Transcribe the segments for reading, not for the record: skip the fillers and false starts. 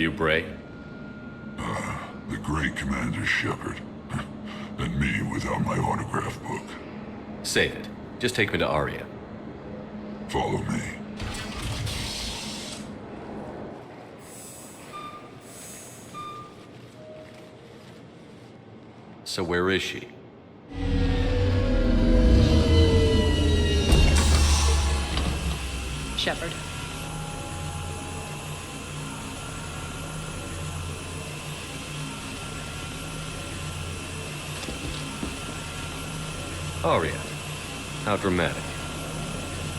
you Bray? The great Commander Shepard. And me without my autograph book. Save it. Just take me to Aria. Follow me. So where is she? Shepard. Aria. How dramatic.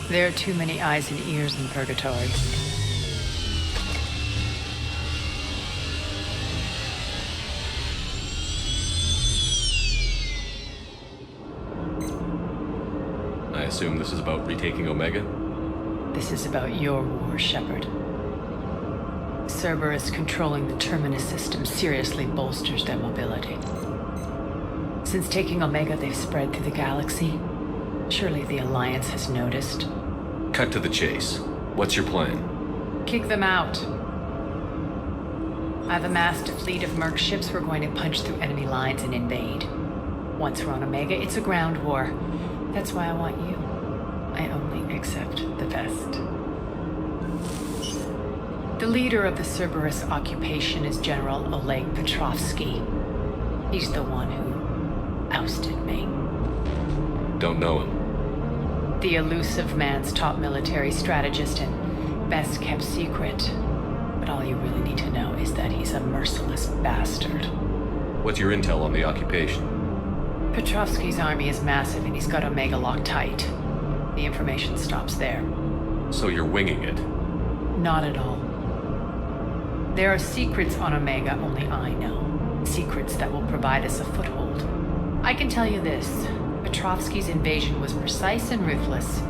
There are too many eyes and ears in Purgatory. I assume this is about retaking Omega? This is about your war, Shepard. Cerberus controlling the Terminus system seriously bolsters their mobility. Since taking Omega, they've spread through the galaxy. Surely the Alliance has noticed. Cut to the chase. What's your plan? Kick them out. I've amassed a fleet of merc ships. We're going to punch through enemy lines and invade. Once we're on Omega, it's a ground war. That's why I want you. I only accept the best. The leader of the Cerberus occupation is General Oleg Petrovsky. He's the one who ousted me. Don't know him. The elusive man's top military strategist and best kept secret. But all you really need to know is that he's a merciless bastard. What's your intel on the occupation? Petrovsky's army is massive and he's got Omega locked tight. The information stops there. So you're winging it? Not at all. There are secrets on Omega only I know. Secrets that will provide us a foothold. I can tell you this. Petrovsky's invasion was precise and ruthless.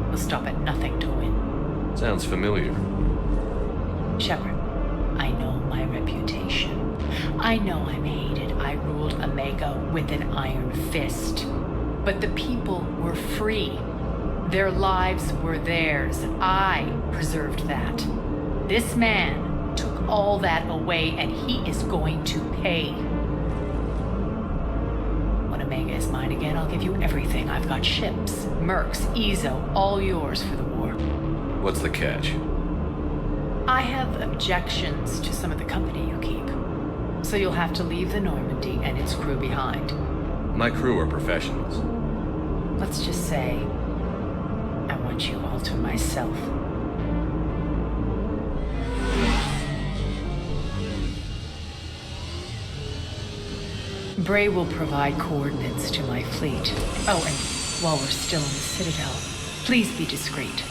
He'll stop at nothing to win. Sounds familiar. Shepard, I know my reputation. I know I'm hated. I ruled Omega with an iron fist. But the people were free. Their lives were theirs. I preserved that. This man took all that away, and he is going to pay. When Omega is mine again, I'll give you everything. I've got ships, mercs, Ezo, all yours for the war. What's the catch? I have objections to some of the company you keep. So you'll have to leave the Normandy and its crew behind. My crew are professionals. Let's just say, I want you all to myself. Bray will provide coordinates to my fleet. Oh, and while we're still in the Citadel, please be discreet.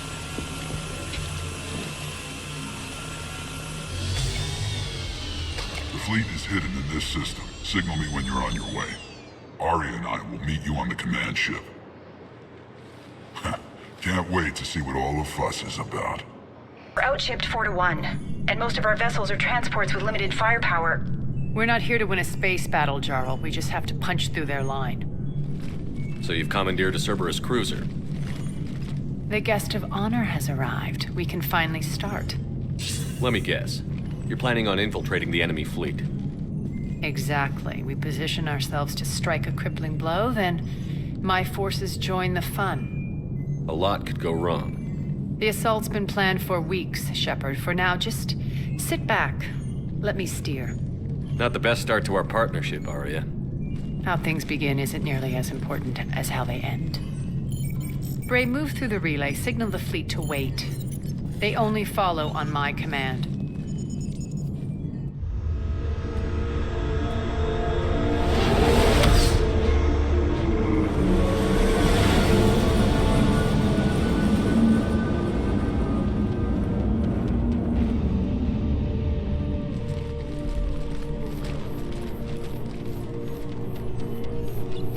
The fleet is hidden in this system. Signal me when you're on your way. Aria and I will meet you on the command ship. Can't wait to see what all the fuss is about. We're outshipped 4-1, and most of our vessels are transports with limited firepower. We're not here to win a space battle, Jarl. We just have to punch through their line. So you've commandeered a Cerberus cruiser? The guest of honor has arrived. We can finally start. Let me guess. You're planning on infiltrating the enemy fleet? Exactly. We position ourselves to strike a crippling blow, then my forces join the fun. A lot could go wrong. The assault's been planned for weeks, Shepard. For now, just sit back. Let me steer. Not the best start to our partnership, Aria. How things begin isn't nearly as important as how they end. Bray, move through the relay. Signal the fleet to wait. They only follow on my command.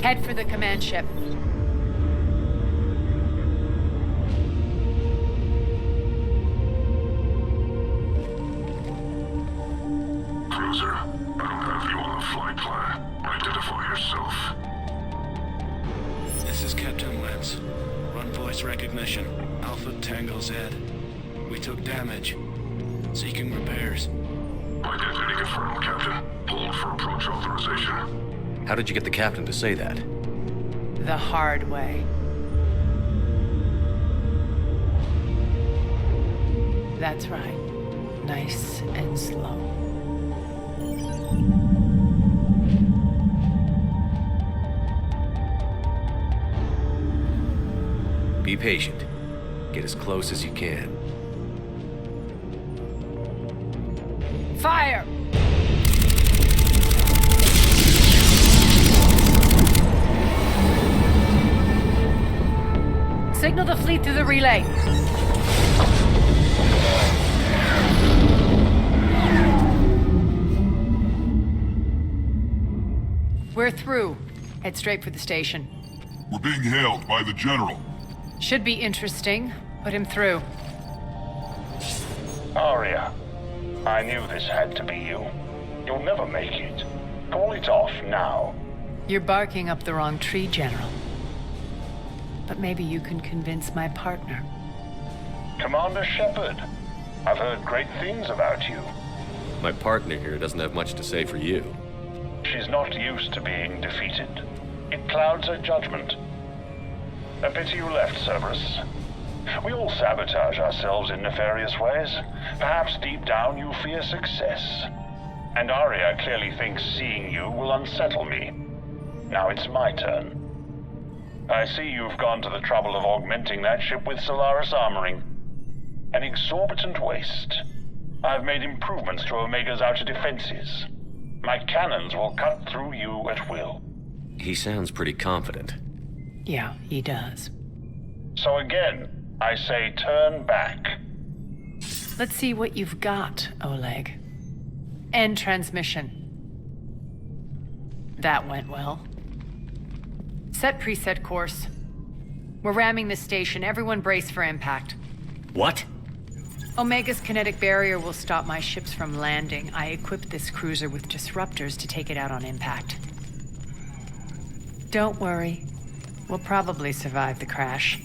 Head for the command ship. Cruiser, I don't have you on the flight plan. Identify yourself. This is Captain Lentz. Run voice recognition. Alpha Tango Z. We took damage. Seeking repairs. Identity confirmed, Captain. Hold for approach authorization. How did you get the captain to say that? The hard way. That's right. Nice and slow. Be patient. Get as close as you can. Fire! Signal the fleet through the relay. We're through. Head straight for the station. We're being hailed by the General. Should be interesting. Put him through. Aria, I knew this had to be you. You'll never make it. Call it off now. You're barking up the wrong tree, General. But maybe you can convince my partner. Commander Shepard, I've heard great things about you. My partner here doesn't have much to say for you. She's not used to being defeated. It clouds her judgment. A pity you left, Cerberus. We all sabotage ourselves in nefarious ways. Perhaps deep down you fear success. And Aria clearly thinks seeing you will unsettle me. Now it's my turn. I see you've gone to the trouble of augmenting that ship with Solaris armoring. An exorbitant waste. I've made improvements to Omega's outer defenses. My cannons will cut through you at will. He sounds pretty confident. Yeah, he does. So again, I say turn back. Let's see what you've got, Oleg. End transmission. That went well. Set preset course. We're ramming the station. Everyone brace for impact. What? Omega's kinetic barrier will stop my ships from landing. I equipped this cruiser with disruptors to take it out on impact. Don't worry. We'll probably survive the crash.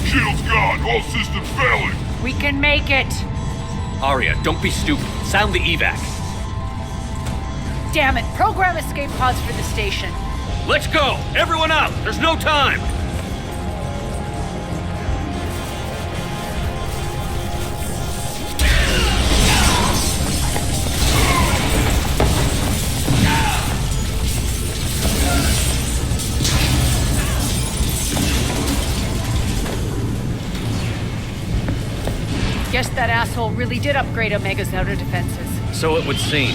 Shield's gone. All systems failing. We can make it! Aria, don't be stupid. Sound the evac. Damn it! Program escape pods for the station. Let's go! Everyone out! There's no time! Guess that asshole really did upgrade Omega's outer defenses. So it would seem.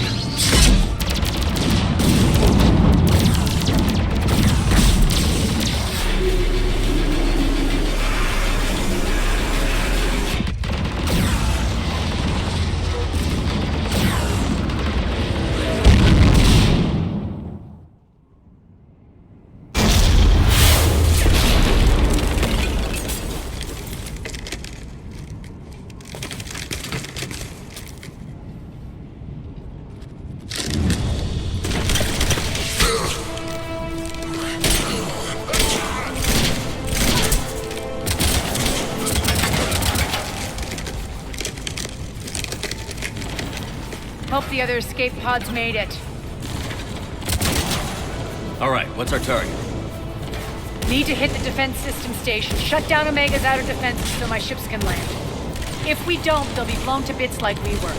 Hope the other escape pods made it. All right, what's our target? Need to hit the defense system station. Shut down Omega's outer defenses so my ships can land. If we don't, they'll be blown to bits like we were.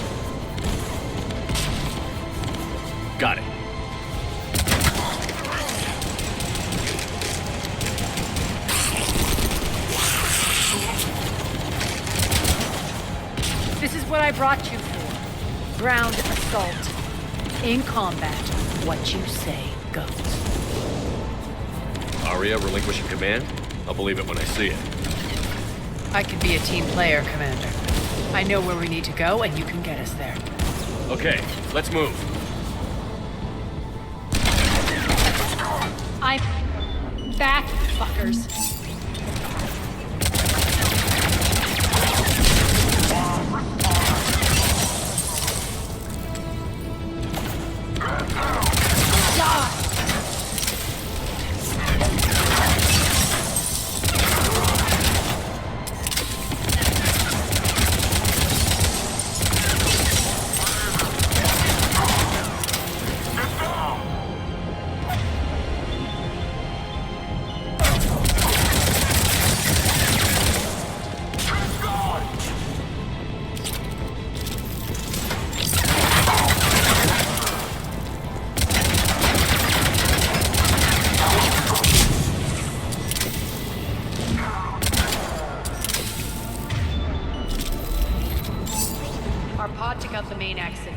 Got it. This is what I brought you for. Ground assault. In combat, what you say goes. Aria relinquishing command? I'll believe it when I see it. I can be a team player, Commander. I know where we need to go, and you can get us there. Okay, let's move. I'm back, fuckers.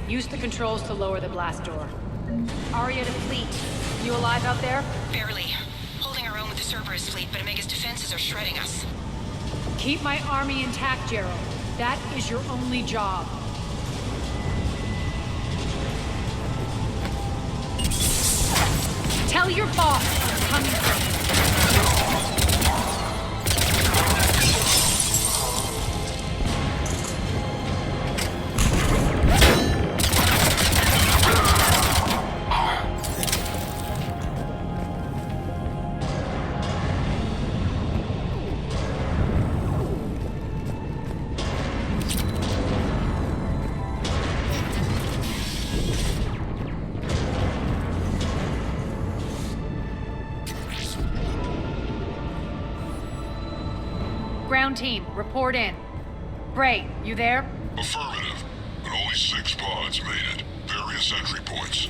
Use the controls to lower the blast door. Aria T'Loak, you alive out there? Barely. Holding our own with the Cerberus fleet, but Omega's defenses are shredding us. Keep my army intact, Gerald. That is your only job. Tell your boss I'm coming for him. Ground team, report in. Bray, you there? Affirmative. But only 6 pods made it. Various entry points.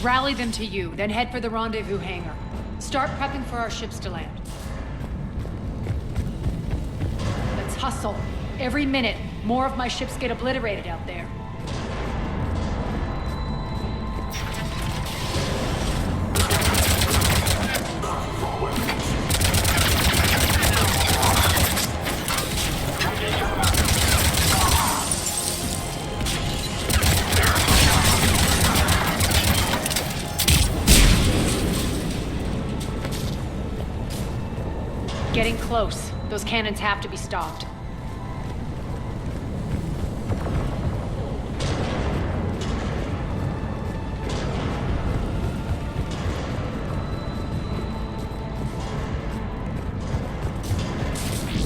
Rally them to you, then head for the rendezvous hangar. Start prepping for our ships to land. Let's hustle. Every minute, more of my ships get obliterated out there. Getting close. Those cannons have to be stopped.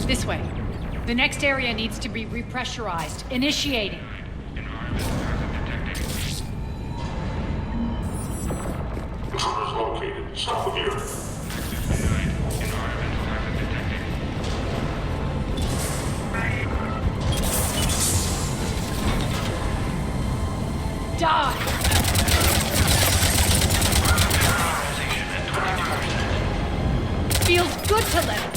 This way. The next area needs to be repressurized. Initiating. Intruders located. Stop here. Die! Feels good to live.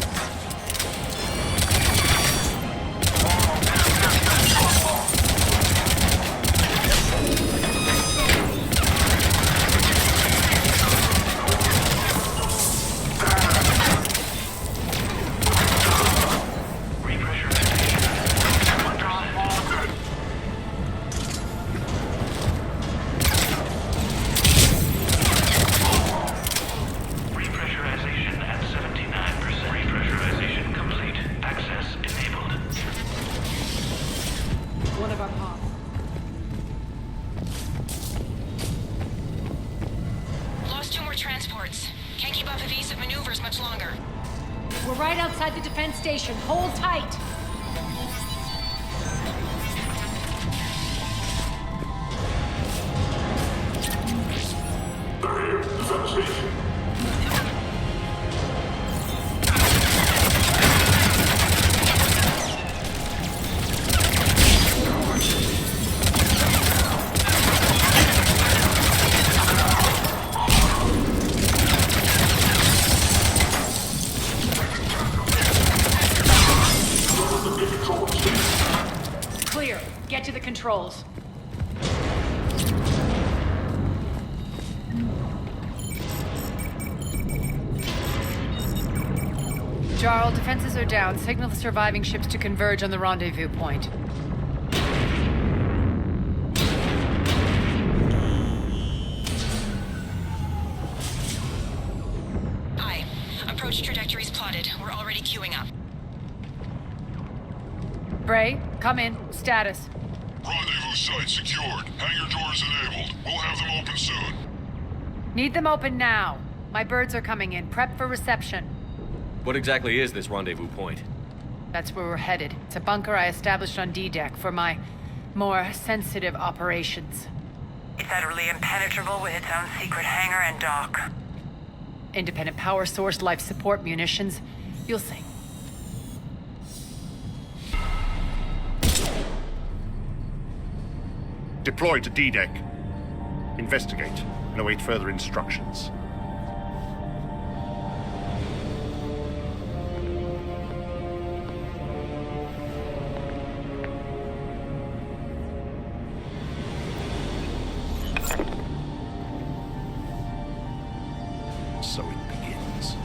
One of our pods. Lost 2 more transports. Can't keep up evasive maneuvers much longer. We're right outside the defense station. Hold tight. They're here. Defense station. Clear. Get to the controls. Jarl, defenses are down. Signal the surviving ships to converge on the rendezvous point. Aye. Approach trajectories plotted. We're already queuing up. Bray, come in. Status. Rendezvous site secured. Hangar doors enabled. We'll have them open soon. Need them open now. My birds are coming in. Prep for reception. What exactly is this rendezvous point? That's where we're headed. It's a bunker I established on D-Deck for my more sensitive operations. It's utterly impenetrable with its own secret hangar and dock. Independent power source, life support, munitions. You'll see. Deploy to D-Deck. Investigate and await further instructions. so it begins.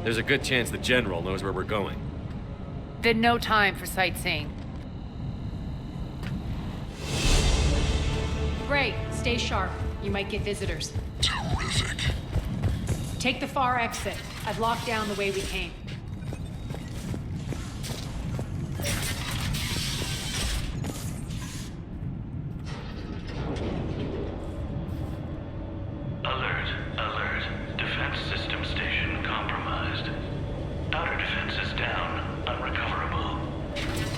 There's a good chance the General knows where we're going. Then no time for sightseeing. Ray, stay sharp. You might get visitors. Terrific. Take the far exit. I've locked down the way we came. Alert, alert. Defense system station compromised. Outer defenses down, unrecoverable.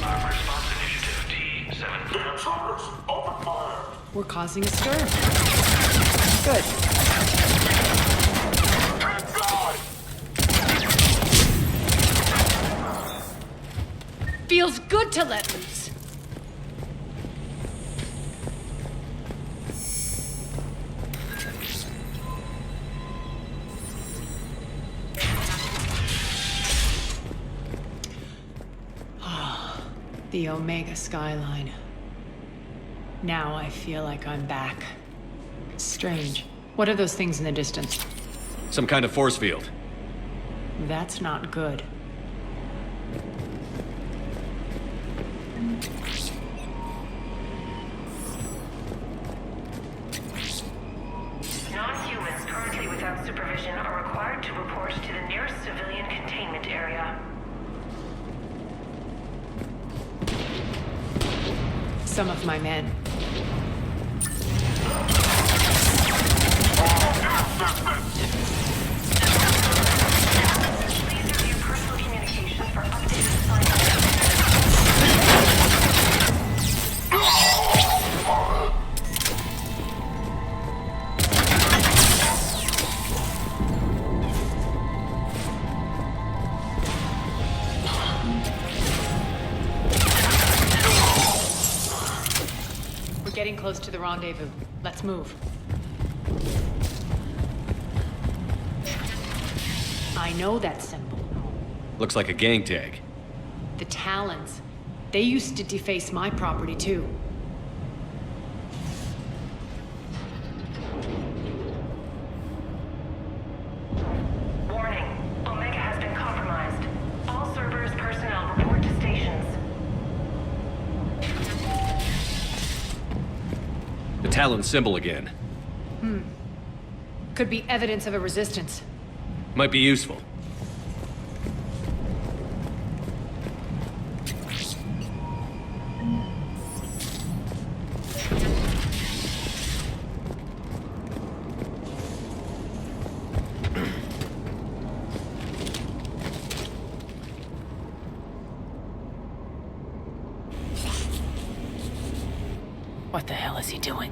Armor response initiative T7. The intruders! Open fire! We're causing a stir. Good. Thank God! Feels good to let loose. The Omega skyline. Now I feel like I'm back. Strange. What are those things in the distance? Some kind of force field. That's not good. Non-humans currently without supervision are required to report to the nearest civilian containment area. Some of my men. Please review personal communications for updated assignments. We're getting close to the rendezvous. Let's move. I know that symbol. Looks like a gang tag. The Talons. They used to deface my property too. Warning. Omega has been compromised. All Cerberus personnel report to stations. The Talon symbol again. Could be evidence of a resistance. Might be useful. What the hell is he doing?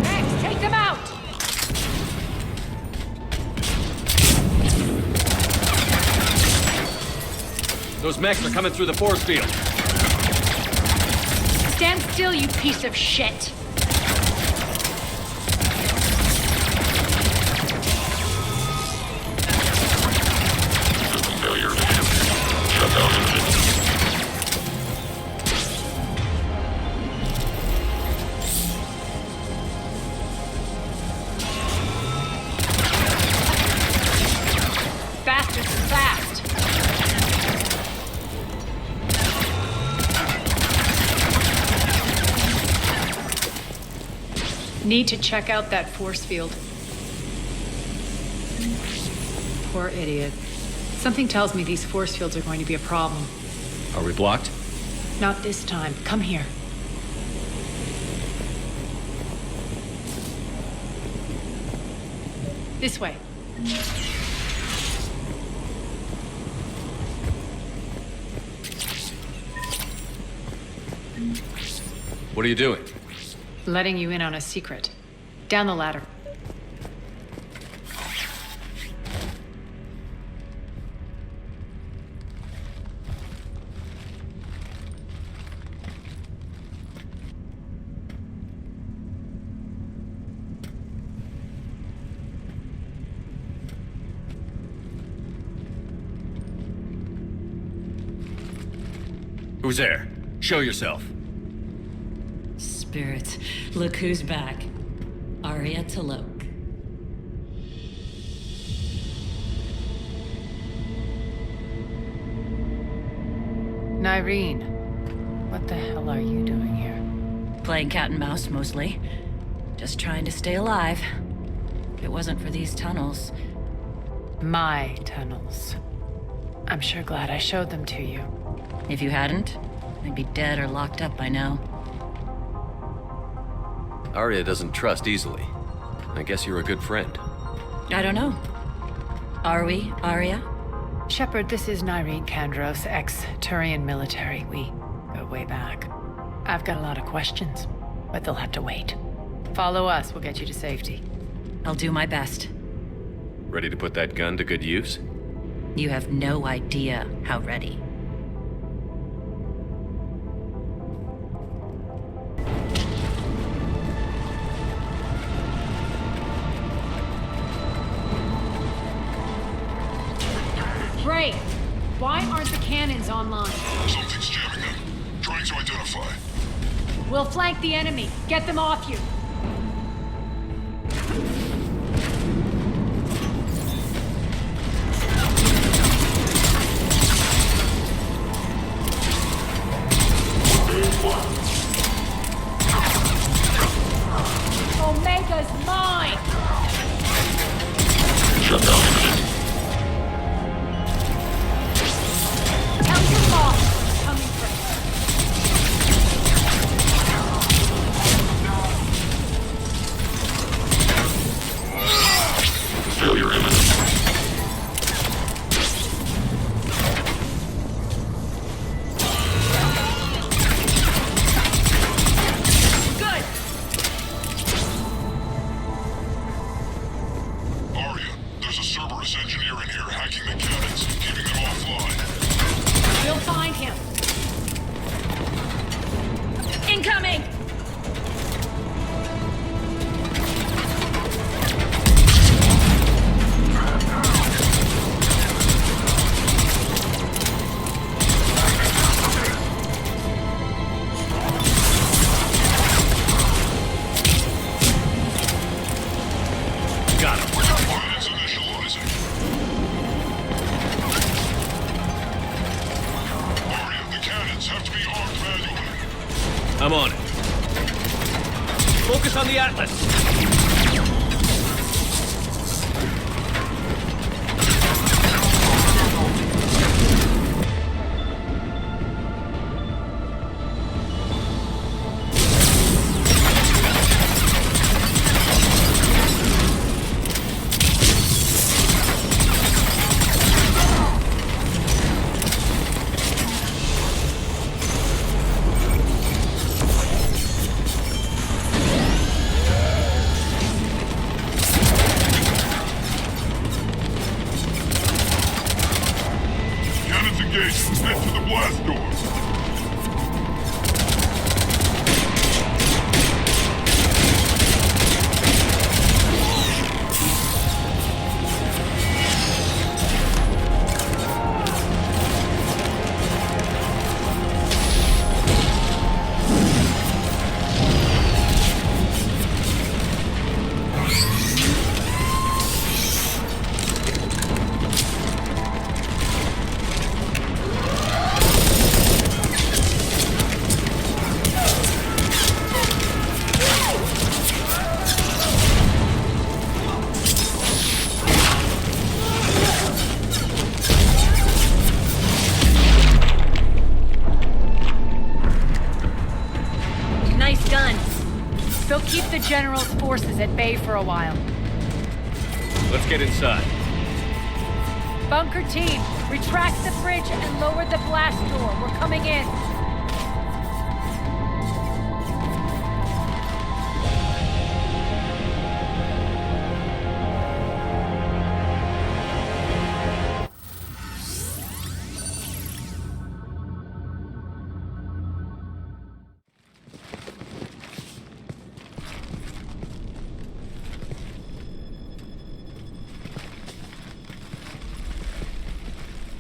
Max, take them out! Those mechs are coming through the force field. Stand still, you piece of shit! Failure. Shut down engine. Bastards are fast! Need to check out that force field. Poor idiot. Something tells me these force fields are going to be a problem. Are we blocked? Not this time. Come here. This way. What are you doing? Letting you in on a secret. Down the ladder. Who's there? Show yourself. Spirits, look who's back. Aria T'Loak. Nyreen, what the hell are you doing here? Playing cat and mouse, mostly. Just trying to stay alive. If it wasn't for these tunnels. My tunnels. I'm sure glad I showed them to you. If you hadn't, I'd be dead or locked up by now. Aria doesn't trust easily. I guess you're a good friend. I don't know. Are we, Aria? Shepard, this is Nyreen Kandros, ex-Turian military. We go way back. I've got a lot of questions, but they'll have to wait. Follow us, we'll get you to safety. I'll do my best. Ready to put that gun to good use? You have no idea how ready. Ray, why aren't the cannons online? Something's jamming them. Trying to identify. We'll flank the enemy. Get them off you. Omega's mine! Shut down. Tell your boss what's coming for her. Failure imminent. Good! Aria, there's a Cerberus engineer in here hacking the cannons, keeping them offline. We'll find him. Incoming! Got him. Cannons initializing. Aria, the cannons have to be armed manually. I'm on it. Focus on the Atlas. Cannons engaged. Head to the blast door. Nice guns. They'll keep the General's forces at bay for a while. Let's get inside. Bunker team, retract the bridge and lower the blast door. We're coming in.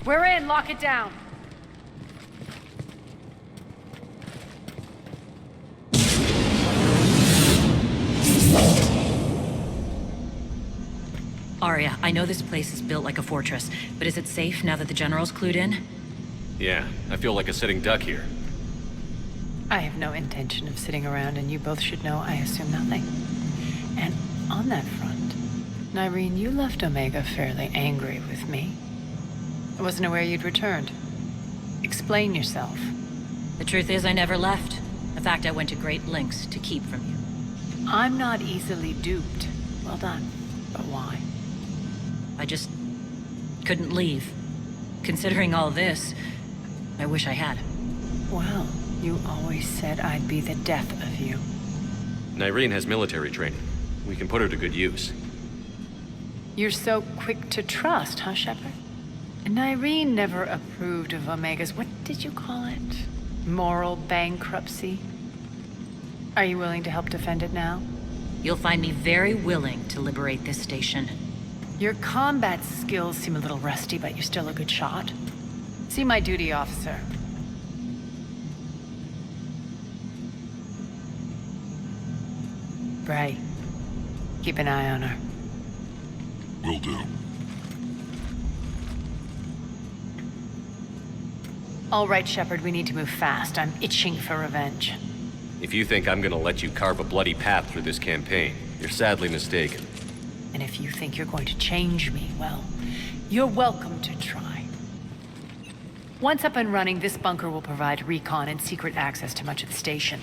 We're in. Lock it down. Aria, I know this place is built like a fortress, but is it safe now that the General's clued in? Yeah, I feel like a sitting duck here. I have no intention of sitting around, and you both should know I assume nothing. And on that front, Nyreen, you left Omega fairly angry with me. I wasn't aware you'd returned. Explain yourself. The truth is, I never left. In fact, I went to great lengths to keep from you. I'm not easily duped. Well done. But why? I just couldn't leave. Considering all this, I wish I had. Well, you always said I'd be the death of you. Nyreen has military training. We can put her to good use. You're so quick to trust, huh, Shepard? Nyreen never approved of Omega's, what did you call it? Moral bankruptcy? Are you willing to help defend it now? You'll find me very willing to liberate this station. Your combat skills seem a little rusty, but you're still a good shot. See my duty officer. Bray, keep an eye on her. Will do. All right, Shepard, we need to move fast. I'm itching for revenge. If you think I'm gonna let you carve a bloody path through this campaign, you're sadly mistaken. And if you think you're going to change me, well, you're welcome to try. Once up and running, this bunker will provide recon and secret access to much of the station.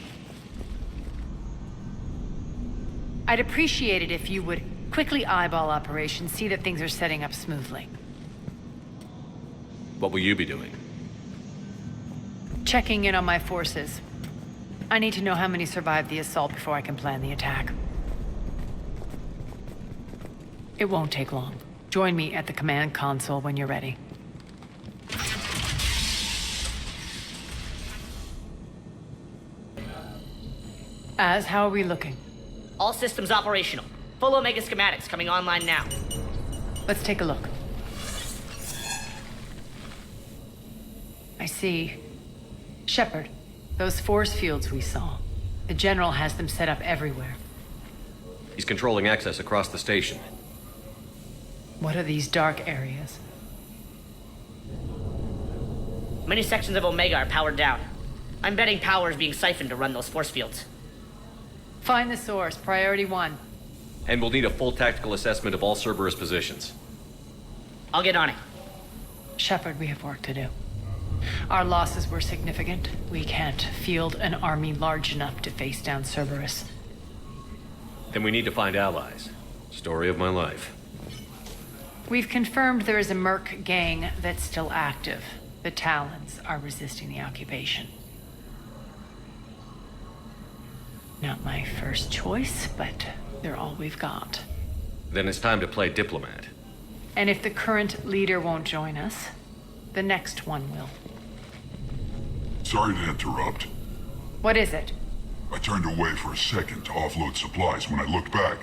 I'd appreciate it if you would quickly eyeball operations, see that things are setting up smoothly. What will you be doing? Checking in on my forces. I need to know how many survived the assault before I can plan the attack. It won't take long. Join me at the command console when you're ready. How are we looking? All systems operational. Full Omega schematics coming online now. Let's take a look. I see. Shepard, those force fields we saw. The General has them set up everywhere. He's controlling access across the station. What are these dark areas? Many sections of Omega are powered down. I'm betting power is being siphoned to run those force fields. Find the source, priority 1. And we'll need a full tactical assessment of all Cerberus positions. I'll get on it. Shepard, we have work to do. Our losses were significant. We can't field an army large enough to face down Cerberus. Then we need to find allies. Story of my life. We've confirmed there is a Merc gang that's still active. The Talons are resisting the occupation. Not my first choice, but they're all we've got. Then it's time to play diplomat. And if the current leader won't join us, the next one will. Sorry to interrupt. What is it? I turned away for a second to offload supplies. When I looked back,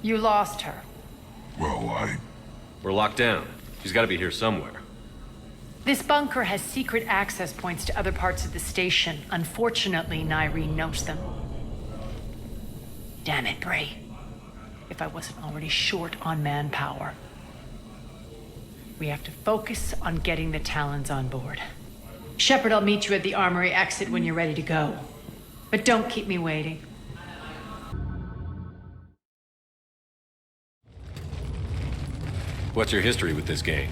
You lost her. well, We're locked down. She's gotta be here somewhere. This bunker has secret access points to other parts of the station. Unfortunately, Nyreen knows them. Damn it, Bray. If I wasn't already short on manpower. We have to focus on getting the Talons on board. Shepard, I'll meet you at the armory exit when you're ready to go. But don't keep me waiting. What's your history with this gang?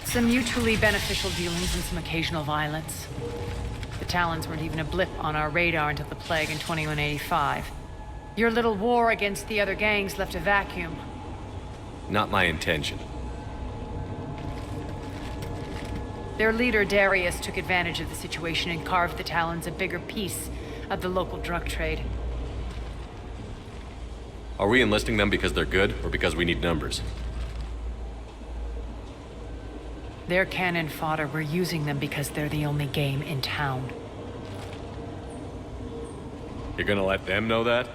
Some mutually beneficial dealings and some occasional violence. The Talons weren't even a blip on our radar until the plague in 2185. Your little war against the other gangs left a vacuum. Not my intention. Their leader, Darius, took advantage of the situation and carved the Talons a bigger piece of the local drug trade. Are we enlisting them because they're good, or because we need numbers? They're cannon fodder. We're using them because they're the only game in town. You're gonna let them know that?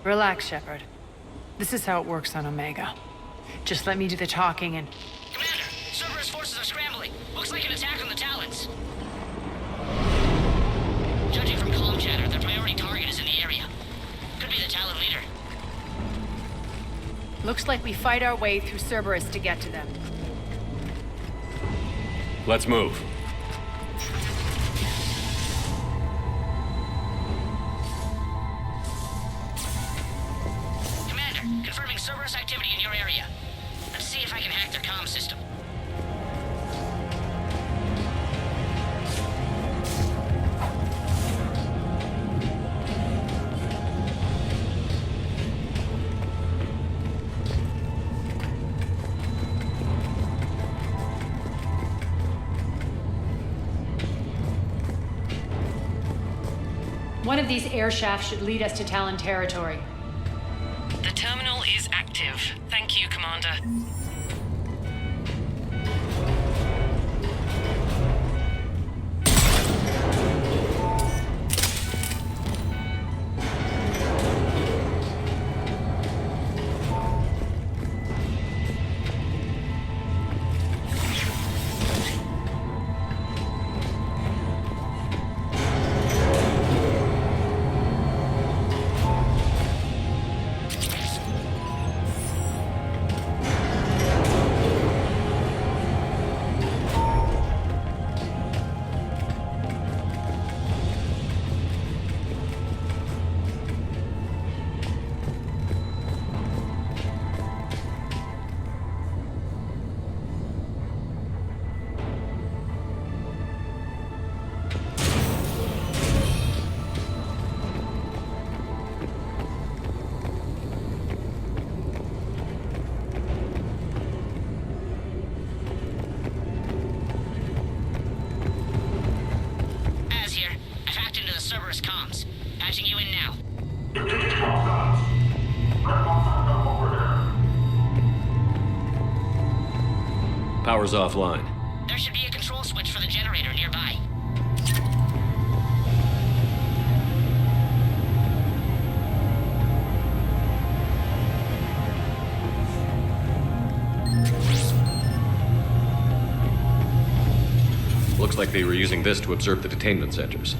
Relax, Shepard. This is how it works on Omega. Just let me do the talking and... Commander, Cerberus forces Looks like we fight our way through Cerberus to get to them. Let's move. Commander, confirming Cerberus activity in your area. Let's see if I can hack their comm system. One of these air shafts should lead us to Talon territory. The terminal is active. Thank you, Commander. Cerberus comms. Patching you in now. Power's offline. There should be a control switch for the generator nearby. Looks like they were using this to observe the detainment centers.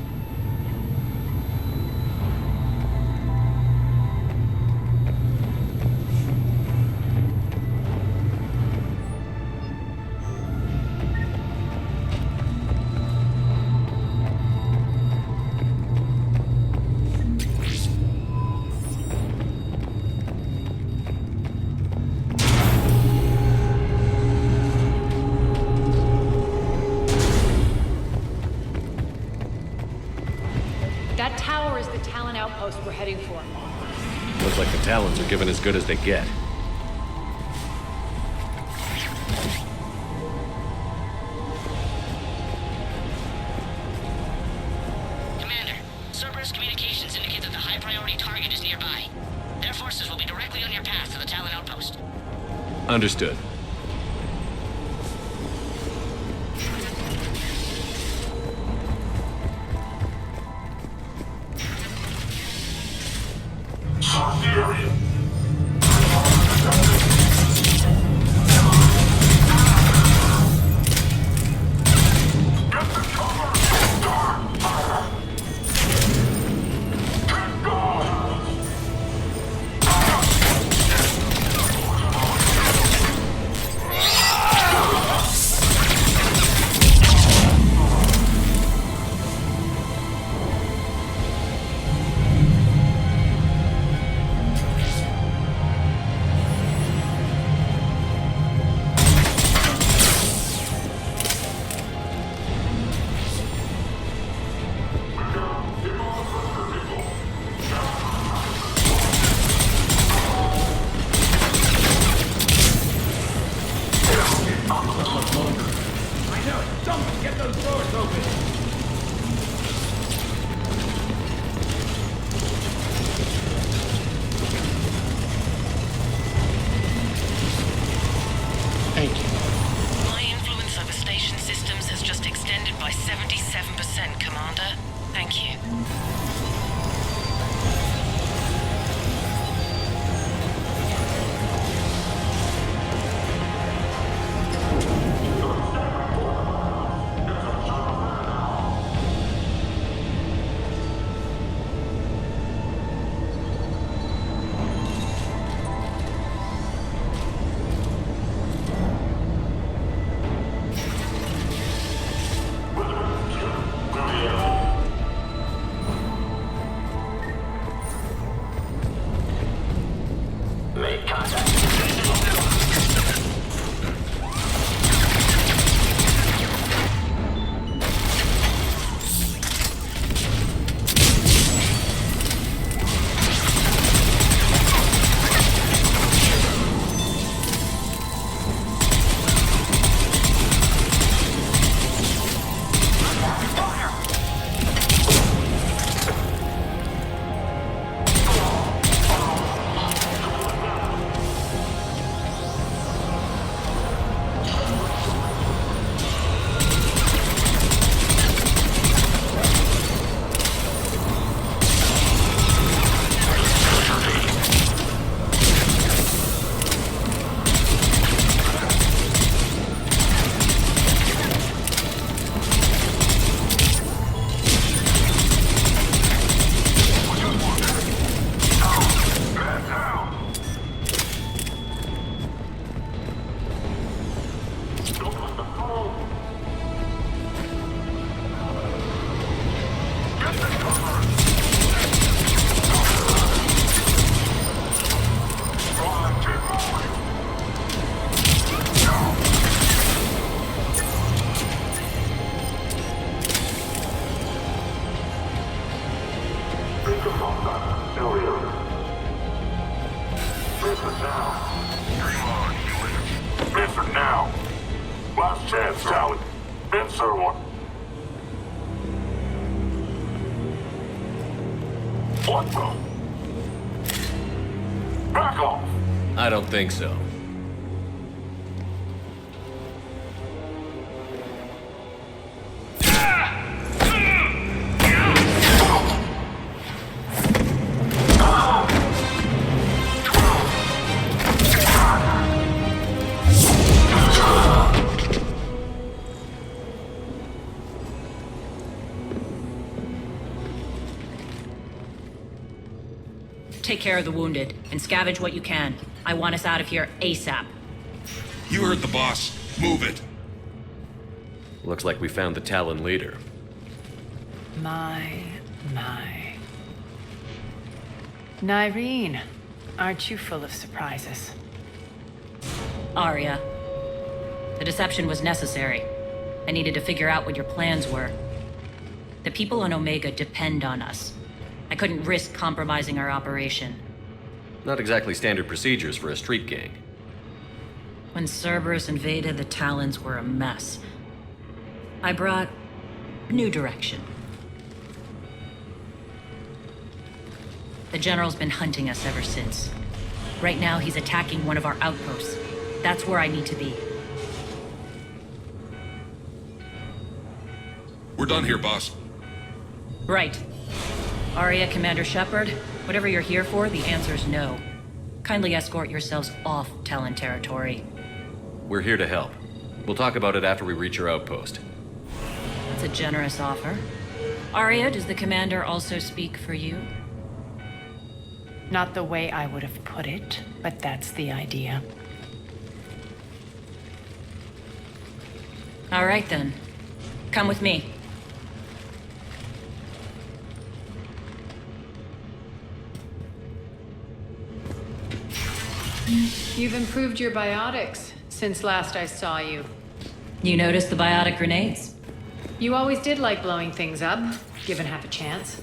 That tower is the Talon outpost we're heading for. Looks like the Talons are given as good as they get. Commander, Cerberus communications indicate that the high-priority target is nearby. Their forces will be directly on your path to the Talon outpost. Understood. contact. Aria. Listen now. Dream on, human. Listen now. Last chance, Sally. Answer one. What the? Back off! I don't think so. Take care of the wounded, and scavenge what you can. I want us out of here ASAP. You heard the boss. Move it. Looks like we found the Talon leader. My. Nyreen, aren't you full of surprises? Aria. The deception was necessary. I needed to figure out what your plans were. The people on Omega depend on us. I couldn't risk compromising our operation. Not exactly standard procedures for a street gang. When Cerberus invaded, the Talons were a mess. I brought new direction. The General's been hunting us ever since. Right now, he's attacking one of our outposts. That's where I need to be. We're done here, boss. Right. Aria, Commander Shepard, whatever you're here for, the answer's no. Kindly escort yourselves off Talon territory. We're here to help. We'll talk about it after we reach your outpost. That's a generous offer. Aria, does the Commander also speak for you? Not the way I would have put it, but that's the idea. All right, then. Come with me. You've improved your biotics since last I saw you. You noticed the biotic grenades? You always did like blowing things up, given half a chance.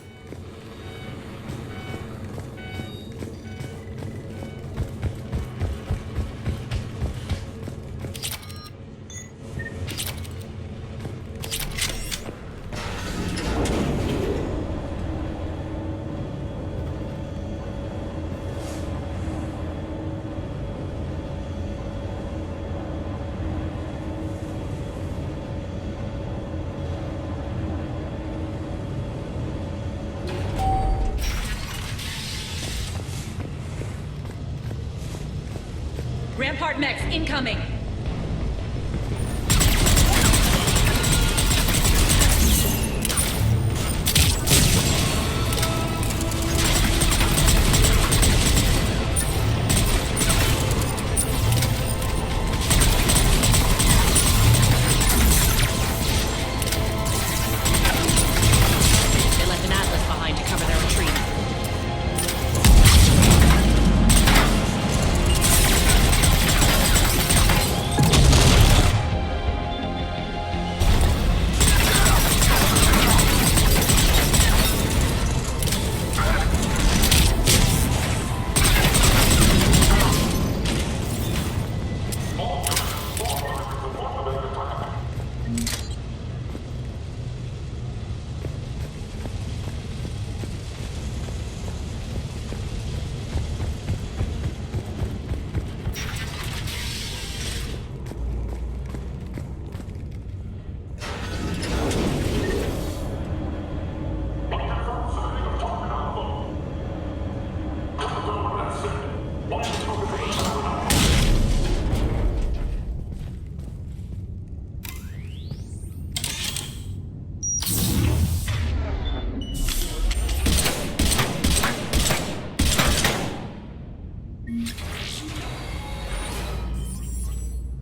Rampart mechs incoming! They left an Atlas behind to cover their retreat.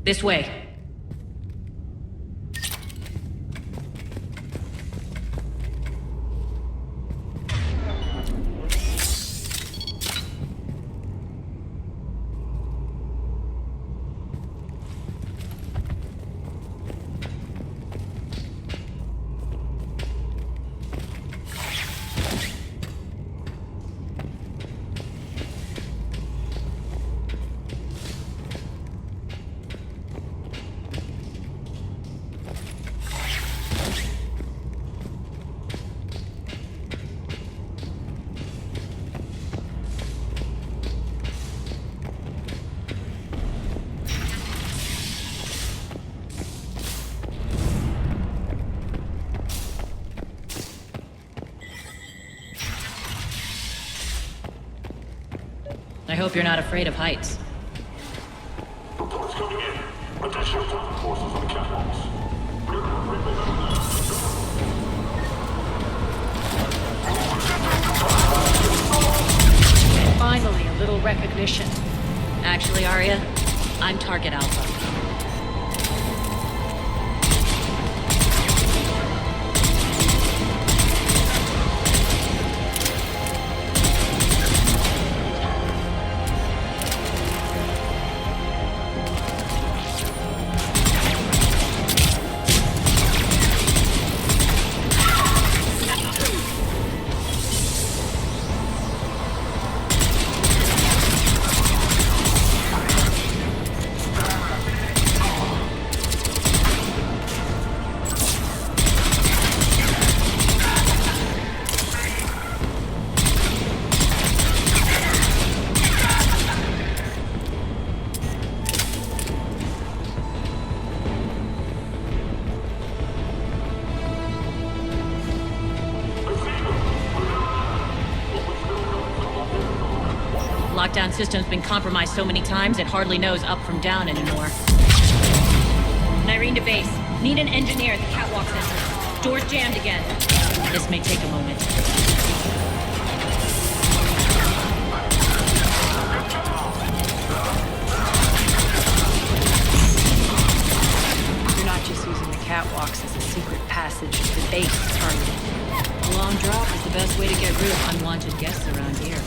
This way. I hope you're not afraid of heights. Reports coming in. Additional forces on the catwalks. Finally, a little recognition. Actually, Aria, I'm Target Alpha. Lockdown system's been compromised so many times it hardly knows up from down anymore. Irene to base. Need an engineer at the catwalk center. Door's jammed again. This may take a moment. You're not just using the catwalks as a secret passage to the base, are you? A long drop is the best way to get rid of unwanted guests around here.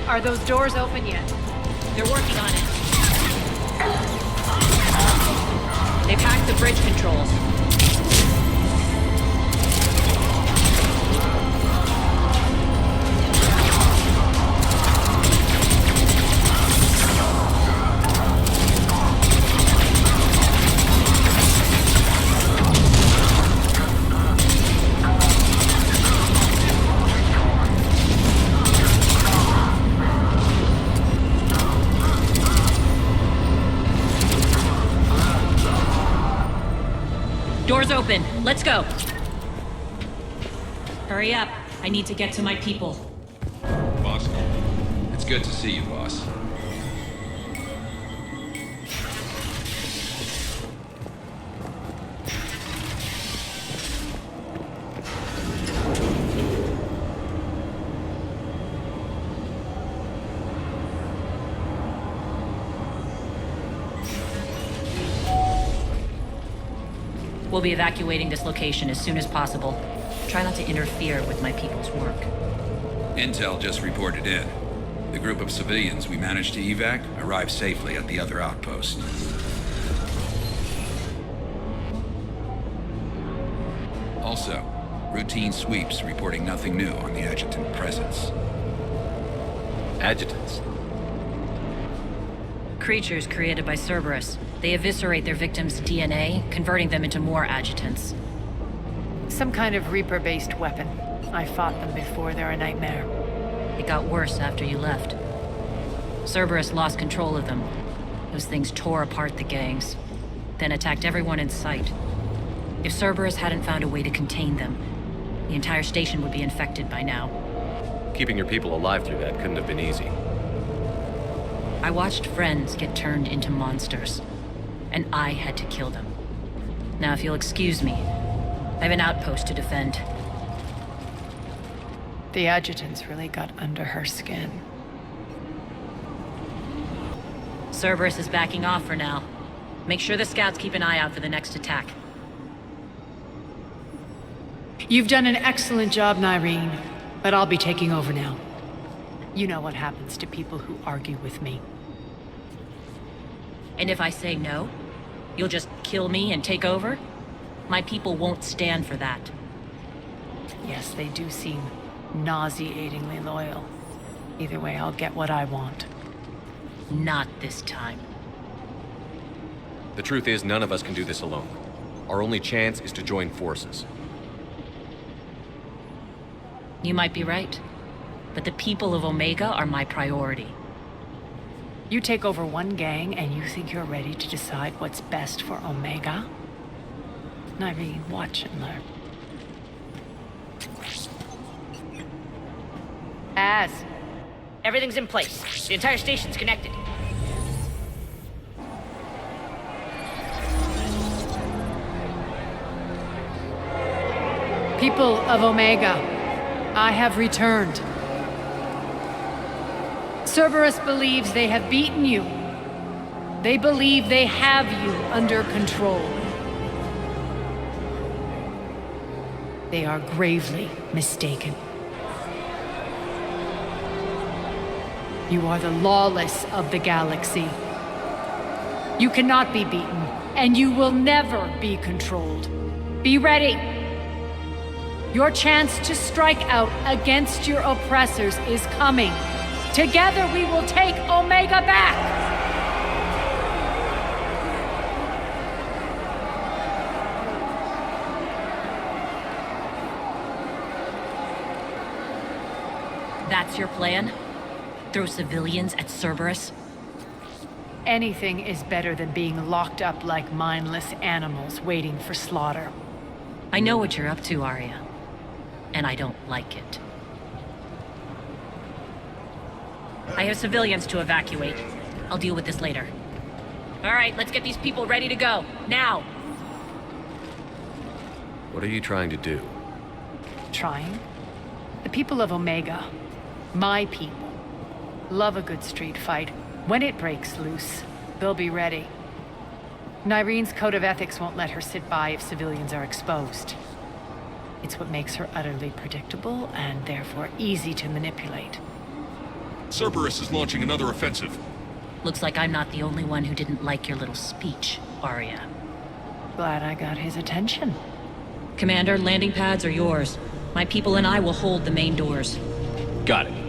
Are those doors open yet? They're working on it. They've hacked the bridge controls. Doors open. Let's go. Hurry up. I need to get to my people. Boss, it's good to see you, boss. We'll be evacuating this location as soon as possible. Try not to interfere with my people's work. Intel just reported in. The group of civilians we managed to evac arrived safely at the other outpost. Also, routine sweeps reporting nothing new on the adjutant presence. Adjutants? Creatures created by Cerberus. They eviscerate their victims' DNA, converting them into more adjutants. Some kind of Reaper-based weapon. I fought them before. They're a nightmare. It got worse after you left. Cerberus lost control of them. Those things tore apart the gangs, then attacked everyone in sight. If Cerberus hadn't found a way to contain them, the entire station would be infected by now. Keeping your people alive through that couldn't have been easy. I watched friends get turned into monsters, and I had to kill them. Now, if you'll excuse me, I have an outpost to defend. The adjutants really got under her skin. Cerberus is backing off for now. Make sure the scouts keep an eye out for the next attack. You've done an excellent job, Nyreen, but I'll be taking over now. You know what happens to people who argue with me. And if I say no, you'll just kill me and take over? My people won't stand for that. Yes, they do seem nauseatingly loyal. Either way, I'll get what I want. Not this time. The truth is, none of us can do this alone. Our only chance is to join forces. You might be right, but the people of Omega are my priority. You take over one gang and you think you're ready to decide what's best for Omega? Nyreen, watch and learn. Everything's in place. The entire station's connected. People of Omega, I have returned. Cerberus believes they have beaten you. They believe they have you under control. They are gravely mistaken. You are the lawless of the galaxy. You cannot be beaten, and you will never be controlled. Be ready. Your chance to strike out against your oppressors is coming. Together we will take Omega back! That's your plan? Throw civilians at Cerberus? Anything is better than being locked up like mindless animals waiting for slaughter. I know what you're up to, Aria. And I don't like it. I have civilians to evacuate. I'll deal with this later. All right, let's get these people ready to go. Now! What are you trying to do? Trying? The people of Omega, my people, love a good street fight. When it breaks loose, they'll be ready. Nyreen's code of ethics won't let her sit by if civilians are exposed. It's what makes her utterly predictable and therefore easy to manipulate. Cerberus is launching another offensive. Looks like I'm not the only one who didn't like your little speech, Aria. Glad I got his attention. Commander, landing pads are yours. My people and I will hold the main doors. Got it.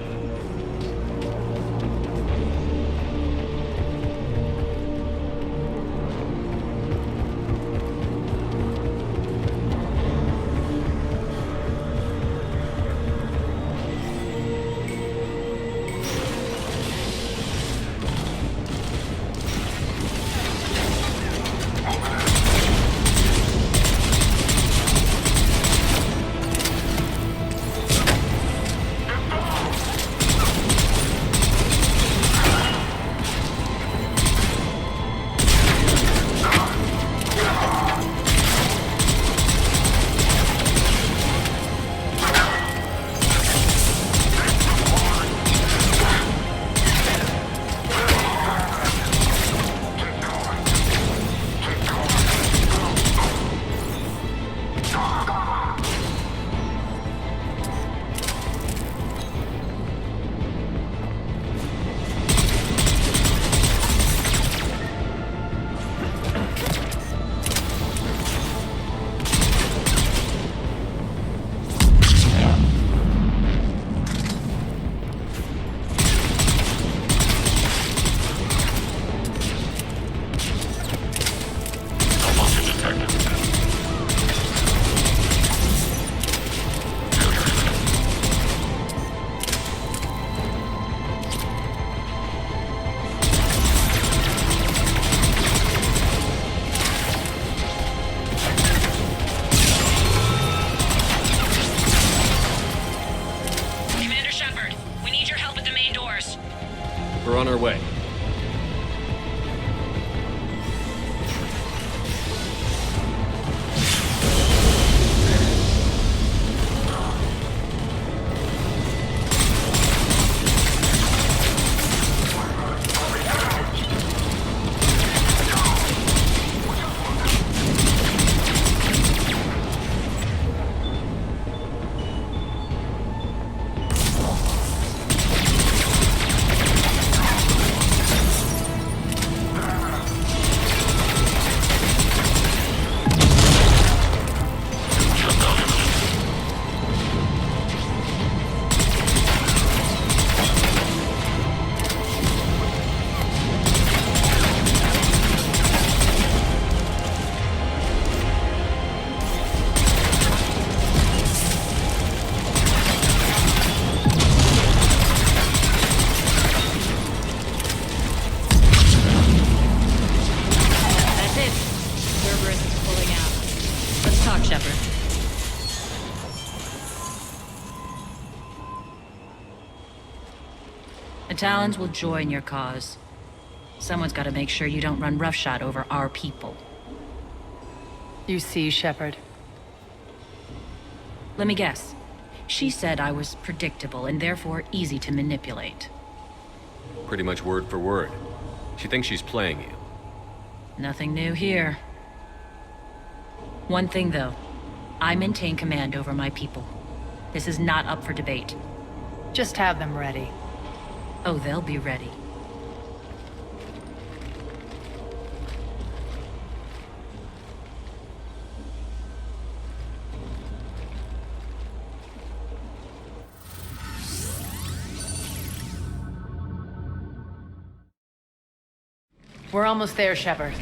Talons will join your cause. Someone's got to make sure you don't run roughshod over our people. You see, Shepard. Let me guess. She said I was predictable and therefore easy to manipulate. Pretty much word for word. She thinks she's playing you. Nothing new here. One thing, though. I maintain command over my people. This is not up for debate. Just have them ready. Oh, they'll be ready. We're almost there, Shepard.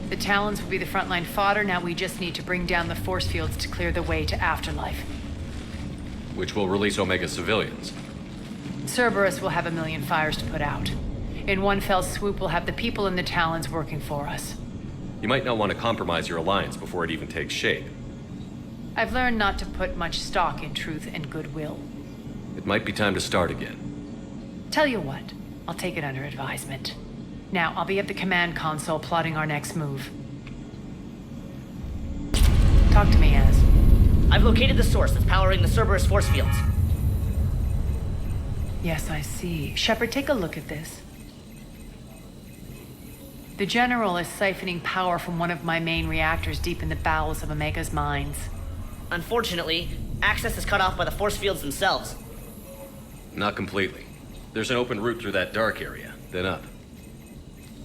The Talons will be the frontline fodder. Now we just need to bring down the force fields to clear the way to Afterlife. Which will release Omega civilians. Cerberus will have a million fires to put out. In one fell swoop, we'll have the people in the Talons working for us. You might not want to compromise your alliance before it even takes shape. I've learned not to put much stock in truth and goodwill. It might be time to start again. Tell you what, I'll take it under advisement. Now, I'll be at the command console plotting our next move. Talk to me, Az. I've located the source that's powering the Cerberus force fields. Yes, I see. Shepard, take a look at this. The General is siphoning power from one of my main reactors deep in the bowels of Omega's mines. Unfortunately, access is cut off by the force fields themselves. Not completely. There's an open route through that dark area, then up.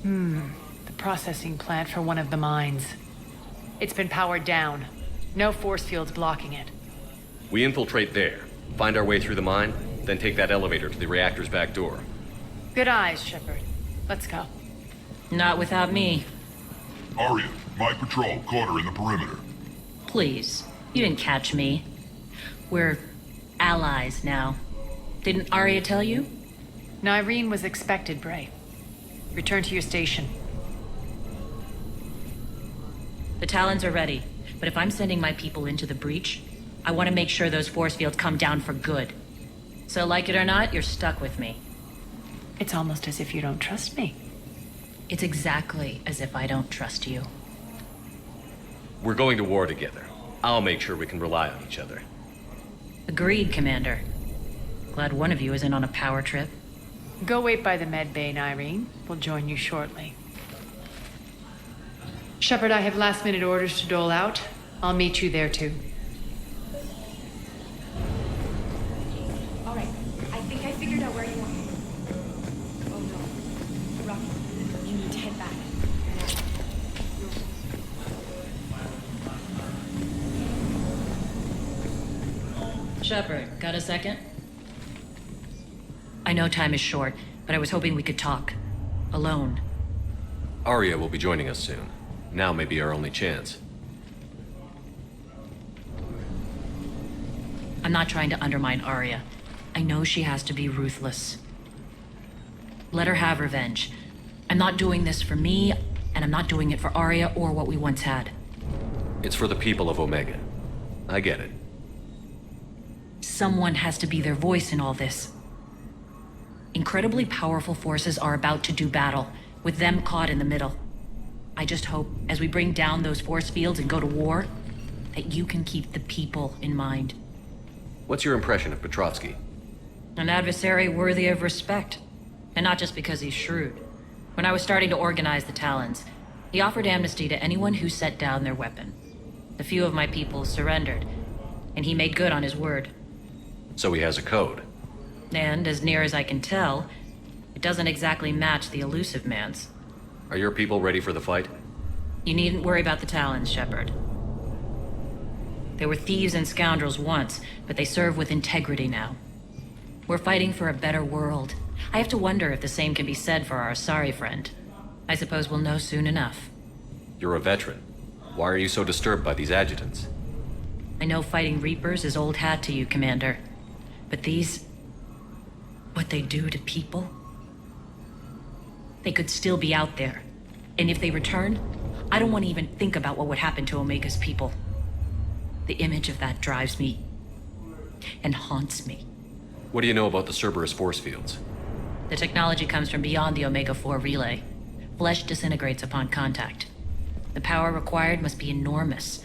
The processing plant for one of the mines. It's been powered down. No force fields blocking it. We infiltrate there, find our way through the mine, then take that elevator to the reactor's back door. Good eyes, Shepard. Let's go. Not without me. Aria, my patrol caught her in the perimeter. Please. You didn't catch me. We're allies now. Didn't Aria tell you? Nyreen was expected, Bray. Return to your station. The Talons are ready, but if I'm sending my people into the breach, I want to make sure those force fields come down for good. So like it or not, you're stuck with me. It's almost as if you don't trust me. It's exactly as if I don't trust you. We're going to war together. I'll make sure we can rely on each other. Agreed, Commander. Glad one of you isn't on a power trip. Go wait by the med bay, Nyreen. We'll join you shortly. Shepard, I have last-minute orders to dole out. I'll meet you there, too. All right. I think I figured out where you want me. Oh, no. Rocky, you need to head back. Shepard, got a second? I know time is short, but I was hoping we could talk. Alone. Aria will be joining us soon. Now may be our only chance. I'm not trying to undermine Aria. I know she has to be ruthless. Let her have revenge. I'm not doing this for me, and I'm not doing it for Aria or what we once had. It's for the people of Omega. I get it. Someone has to be their voice in all this. Incredibly powerful forces are about to do battle, with them caught in the middle. I just hope, as we bring down those force fields and go to war, that you can keep the people in mind. What's your impression of Petrovsky? An adversary worthy of respect. And not just because he's shrewd. When I was starting to organize the Talons, he offered amnesty to anyone who set down their weapon. A few of my people surrendered, and he made good on his word. So he has a code. And, as near as I can tell, it doesn't exactly match the elusive man's. Are your people ready for the fight? You needn't worry about the Talons, Shepard. They were thieves and scoundrels once, but they serve with integrity now. We're fighting for a better world. I have to wonder if the same can be said for our Asari friend. I suppose we'll know soon enough. You're a veteran. Why are you so disturbed by these adjutants? I know fighting Reapers is old hat to you, Commander. But these... what they do to people? They could still be out there. And if they return, I don't want to even think about what would happen to Omega's people. The image of that drives me and haunts me. What do you know about the Cerberus force fields? The technology comes from beyond the Omega-4 relay. Flesh disintegrates upon contact. The power required must be enormous.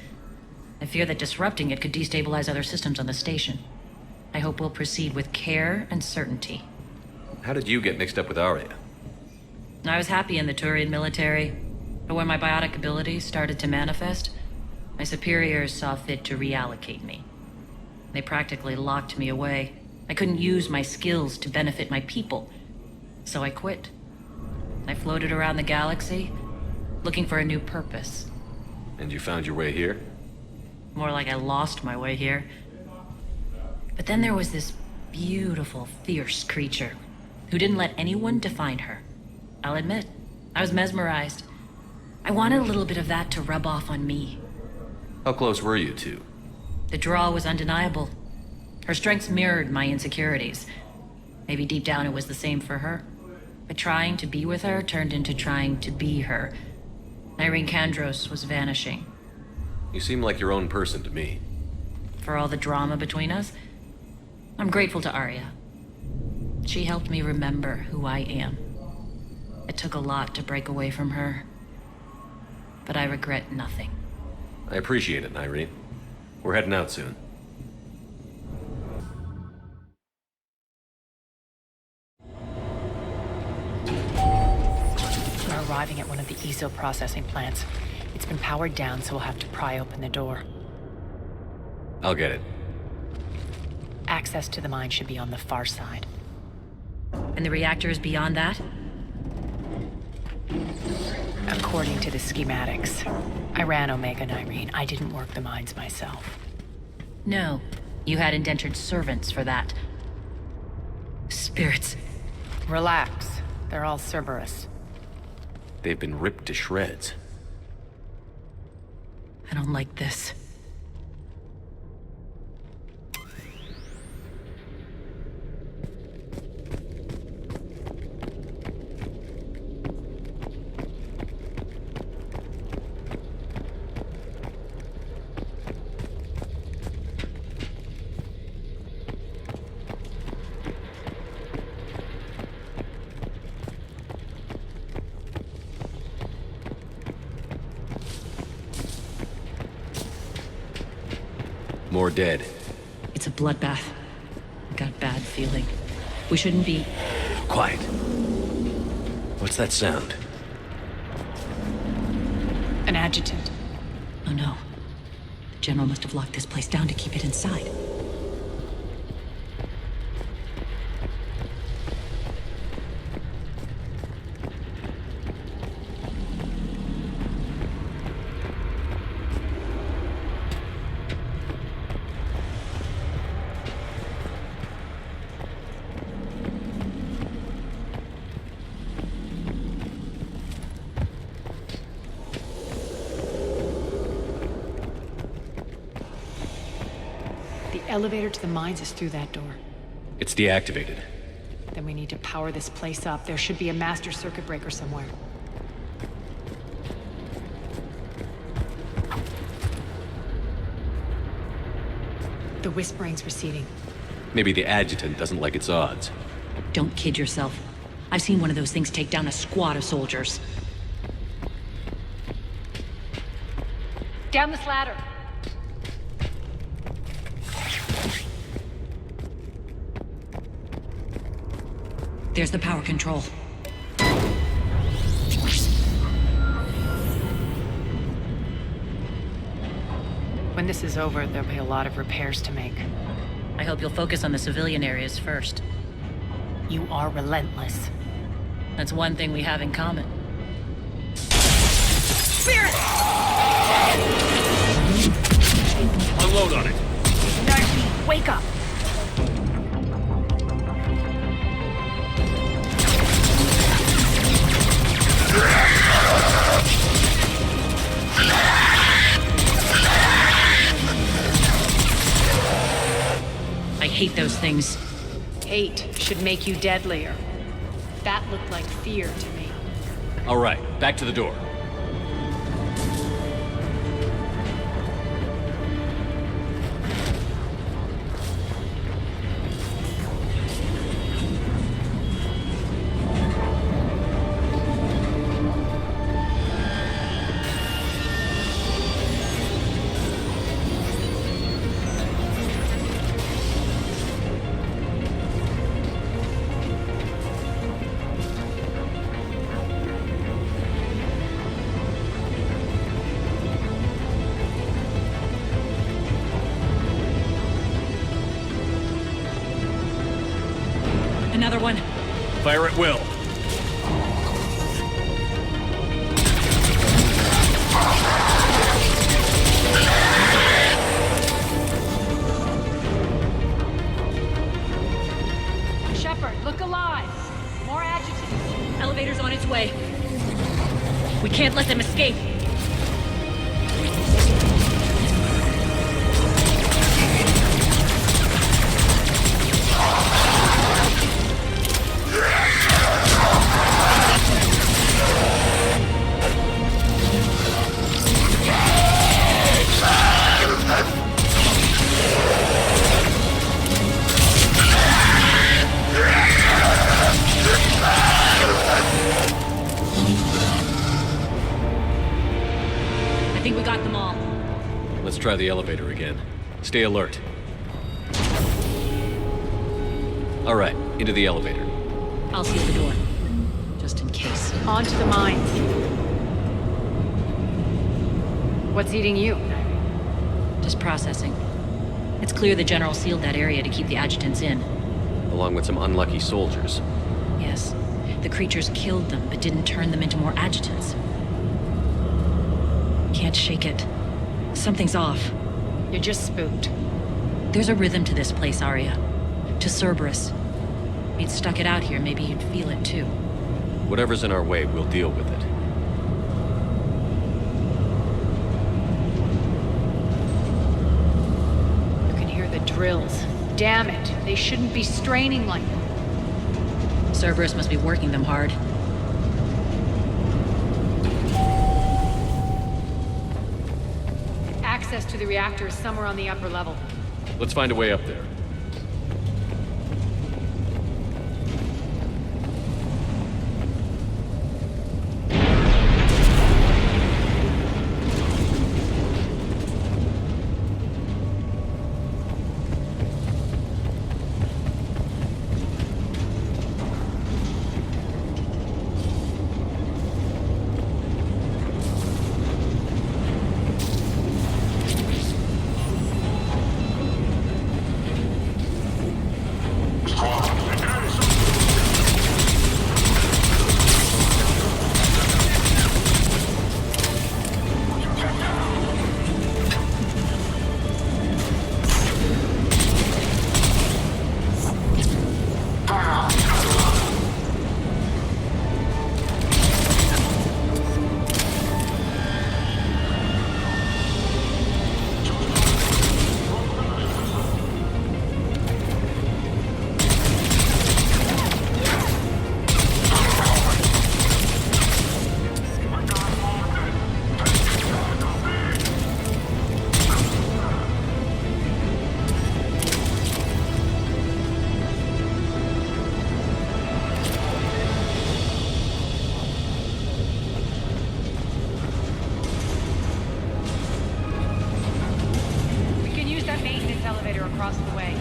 I fear that disrupting it could destabilize other systems on the station. I hope we'll proceed with care and certainty. How did you get mixed up with Aria? I was happy in the Turian military, but when my biotic abilities started to manifest, my superiors saw fit to reallocate me. They practically locked me away. I couldn't use my skills to benefit my people, so I quit. I floated around the galaxy, looking for a new purpose. And you found your way here? More like I lost my way here. But then there was this beautiful, fierce creature who didn't let anyone define her. I'll admit, I was mesmerized. I wanted a little bit of that to rub off on me. How close were you two? The draw was undeniable. Her strengths mirrored my insecurities. Maybe deep down it was the same for her. But trying to be with her turned into trying to be her. Irene Kandros was vanishing. You seem like your own person to me. For all the drama between us, I'm grateful to Aria. She helped me remember who I am. It took a lot to break away from her, but I regret nothing. I appreciate it, Irene. We're heading out soon. We're arriving at one of the ESO processing plants. It's been powered down, so we'll have to pry open the door. I'll get it. Access to the mine should be on the far side. And the reactor is beyond that? According to the schematics. I ran Omega and Irene. I didn't work the mines myself. No. You had indentured servants for that. Spirits. Relax. They're all Cerberus. They've been ripped to shreds. I don't like this. More dead. It's a bloodbath. I got a bad feeling. We shouldn't be... Quiet. What's that sound? An adjutant. Oh no. The General must have locked this place down to keep it inside. The elevator to the mines is through that door. It's deactivated. Then we need to power this place up. There should be a master circuit breaker somewhere. The whispering's receding. Maybe the adjutant doesn't like its odds. Don't kid yourself. I've seen one of those things take down a squad of soldiers. Down this ladder. There's the power control. When this is over, there'll be a lot of repairs to make. I hope you'll focus on the civilian areas first. You are relentless. That's one thing we have in common. Spirit! Unload on it. Narky, wake up! I hate those things. Hate should make you deadlier. That looked like fear to me. All right, back to the door. escape. I think we got them all. Let's try the elevator again. Stay alert. All right, into the elevator. I'll seal the door. Just in case. On to the mines. What's eating you? Just processing. It's clear the General sealed that area to keep the adjutants in. Along with some unlucky soldiers. Yes. The creatures killed them, but didn't turn them into more adjutants. Can't shake it. Something's off. You're just spooked. There's a rhythm to this place, Aria. To Cerberus. If you'd stuck it out here, maybe you'd feel it too. Whatever's in our way, we'll deal with it. You can hear the drills. Damn it. They shouldn't be straining like that. Cerberus must be working them hard. Access to the reactor is somewhere on the upper level. Let's find a way up there. across the way.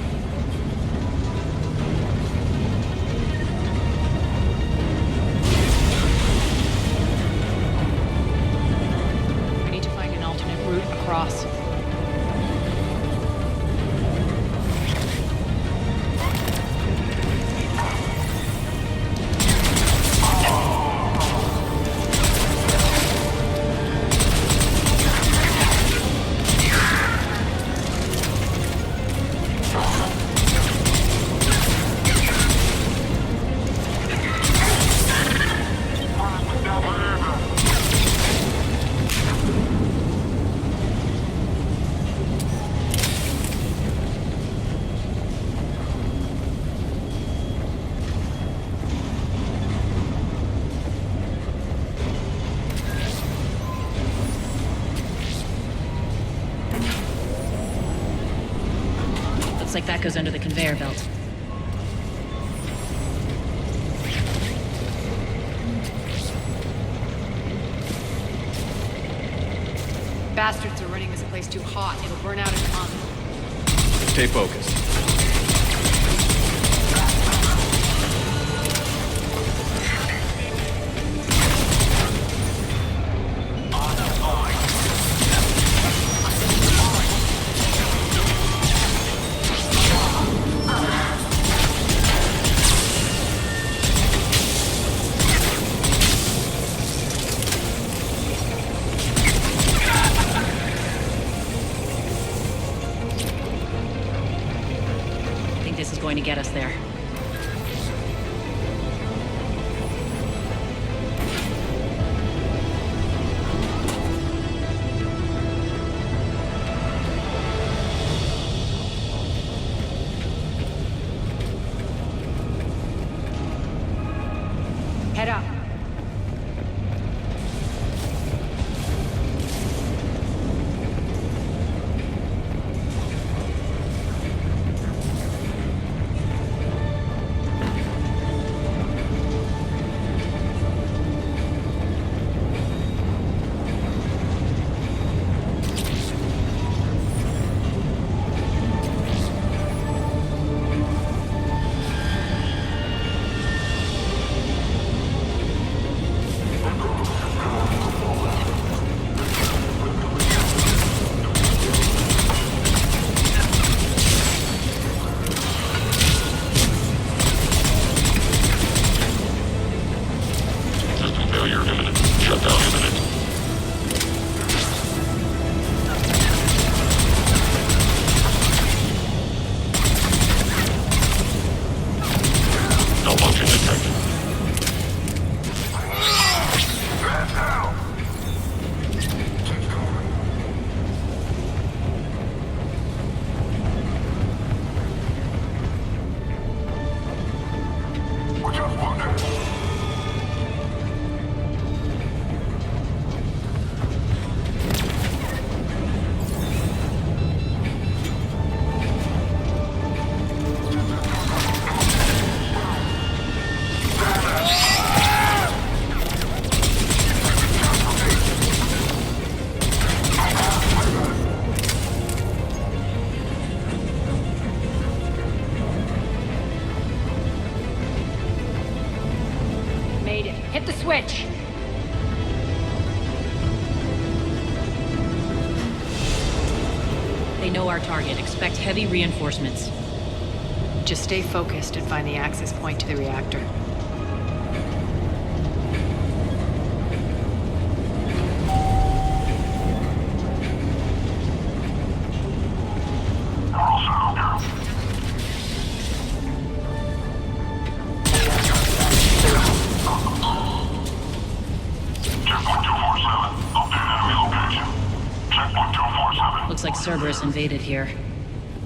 We need to find an alternate route across. Looks like that goes under the conveyor belt. Bastards are running this place too hot. It'll burn out in a month. Stay focused. This is going to get us there. we know our target. Expect heavy reinforcements. Just stay focused and find the access point to the reactor. Looks like Cerberus invaded here.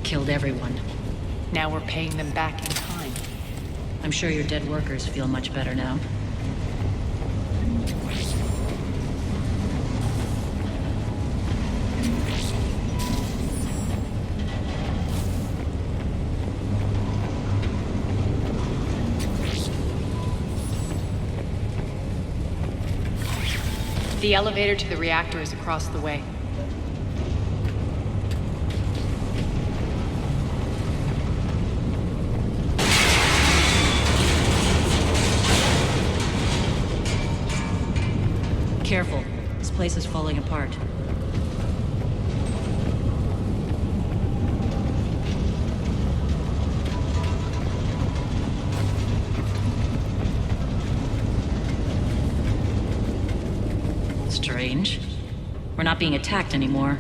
Killed everyone. Now we're paying them back in kind. I'm sure your dead workers feel much better now. The elevator to the reactor is across the way. Careful. This place is falling apart. Strange. We're not being attacked anymore.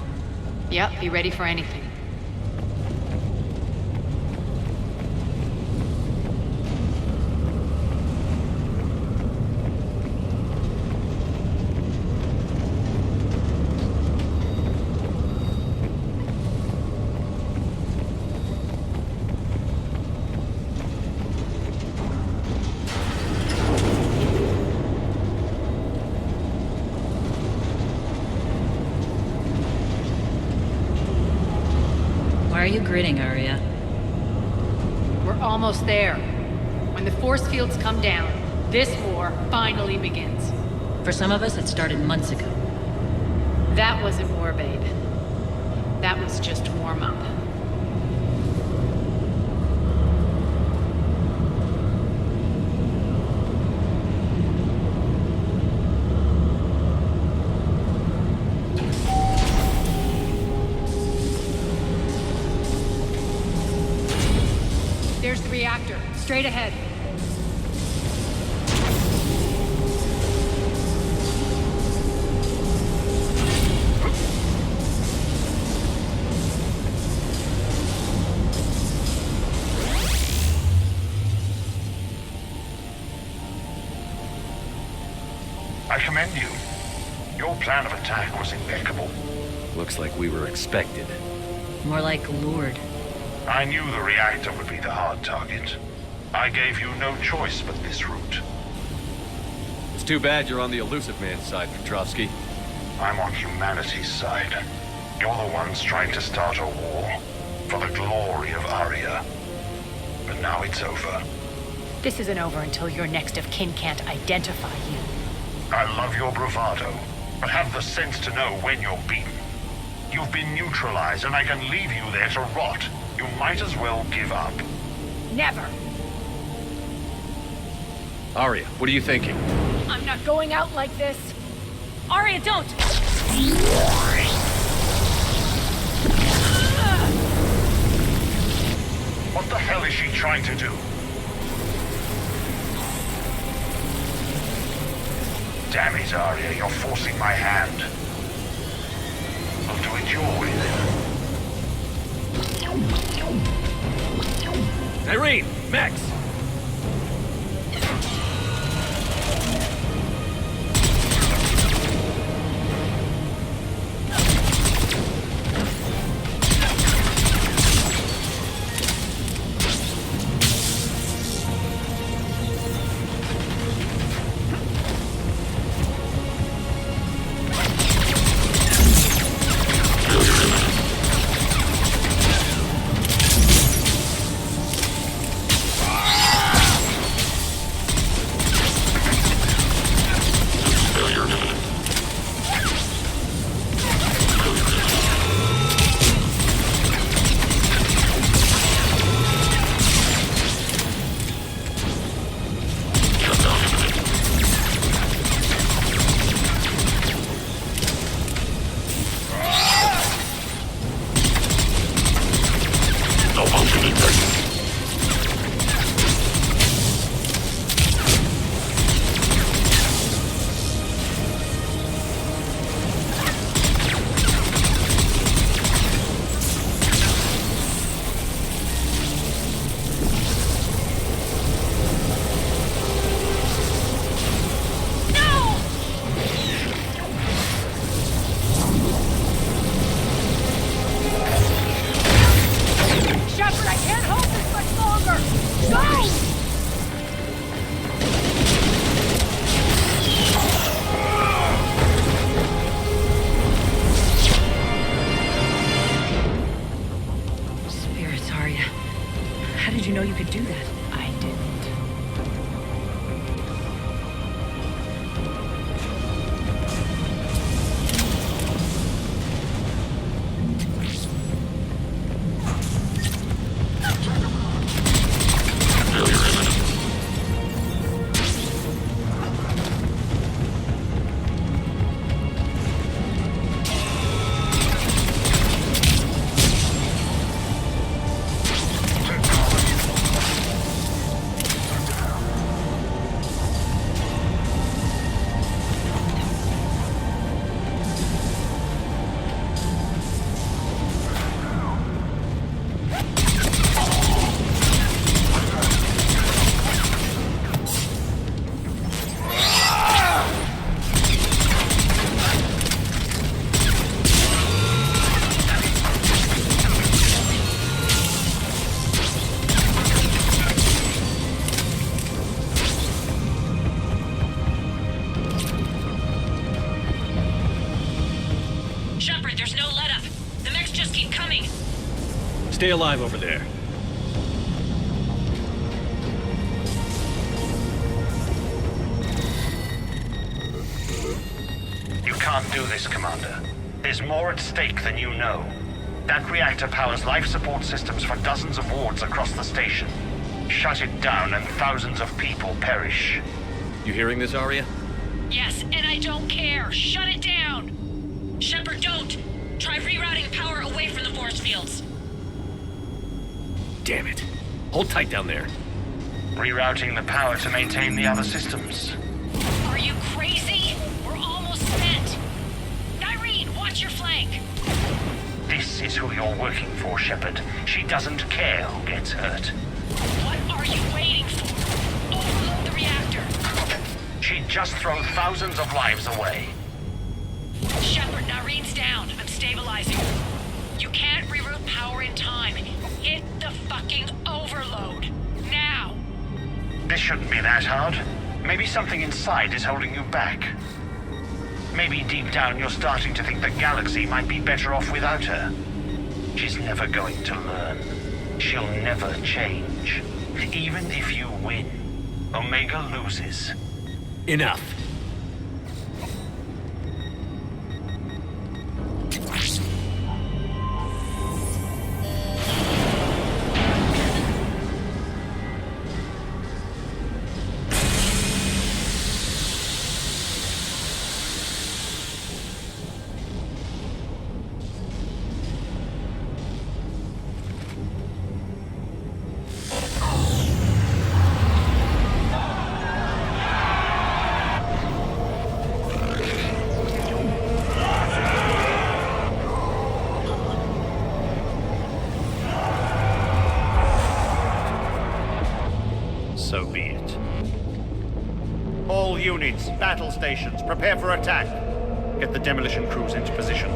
Yep, be ready for anything. Why are you grinning, Aria? We're almost there. When the force fields come down, this war finally begins. For some of us, it started months ago. That wasn't war, babe. That was just warm-up. There's the reactor, straight ahead. I commend you. Your plan of attack was impeccable. Looks like we were expected. More like lured. I knew the reactor would be the hard target. I gave you no choice but this route. It's too bad you're on the Elusive Man's side, Petrovsky. I'm on humanity's side. You're the ones trying to start a war for the glory of Aria. But now it's over. This isn't over until your next of kin can't identify you. I love your bravado, but have the sense to know when you're beaten. You've been neutralized, and I can leave you there to rot. You might as well give up. Never. Aria, what are you thinking? I'm not going out like this. Aria, don't! What the hell is she trying to do? Damn it, Aria, you're forcing my hand. I'll do it your way then. Irene! Max! coming! Stay alive over there. You can't do this, Commander. There's more at stake than you know. That reactor powers life support systems for dozens of wards across the station. Shut it down and thousands of people perish. You hearing this, Aria? Yes, and I don't care. Shut it down! Shepard, don't! Try rerouting power away from the force fields. Damn it. Hold tight down there. Rerouting the power to maintain the other systems. Are you crazy? We're almost spent. Irene, watch your flank. This is who you're working for, Shepard. She doesn't care who gets hurt. What are you waiting for? Overload the reactor. She'd just throw thousands of lives away. Shepard, Irene's down. I'm stabilizing. You can't reroute power in time. Hit the fucking overload. Now! This shouldn't be that hard. Maybe something inside is holding you back. Maybe deep down you're starting to think the galaxy might be better off without her. She's never going to learn. She'll never change. Even if you win, Omega loses. Enough. So be it. All units, battle stations, prepare for attack. Get the demolition crews into position.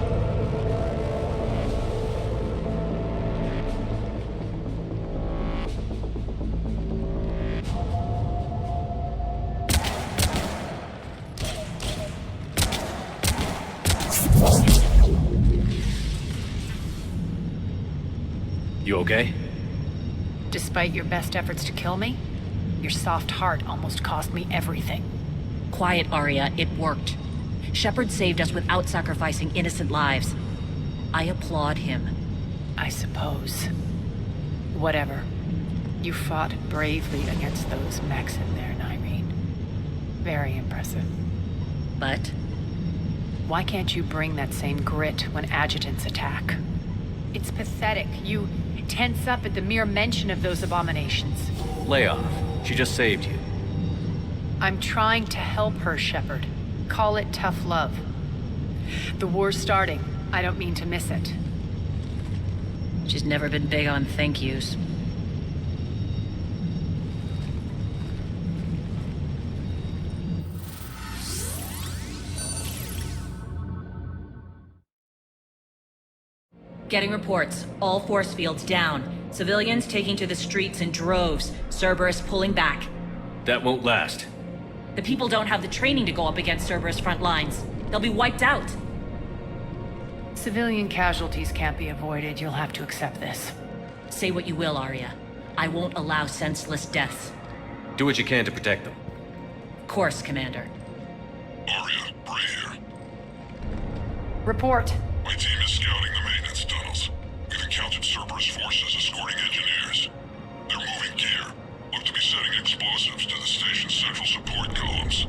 You okay? Despite your best efforts to kill me, your soft heart almost cost me everything. Quiet, Aria. It worked. Shepard saved us without sacrificing innocent lives. I applaud him. I suppose. Whatever. You fought bravely against those mechs in there, Irene. Very impressive. But? Why can't you bring that same grit when adjutants attack? It's pathetic. You tense up at the mere mention of those abominations. Lay off. She just saved you. I'm trying to help her, Shepard. Call it tough love. The war's starting. I don't mean to miss it. She's never been big on thank yous. Getting reports. All force fields down. Civilians taking to the streets in droves. Cerberus pulling back. That won't last. The people don't have the training to go up against Cerberus front lines. They'll be wiped out. Civilian casualties can't be avoided. You'll have to accept this. Say what you will, Aria. I won't allow senseless deaths. Do what you can to protect them. Of course, Commander. Aria, Bray here. Report. My team is scouting the maintenance tunnels. We've encountered Cerberus forces escorting engineers. They're moving gear. Look to be setting explosives to the station's central support columns.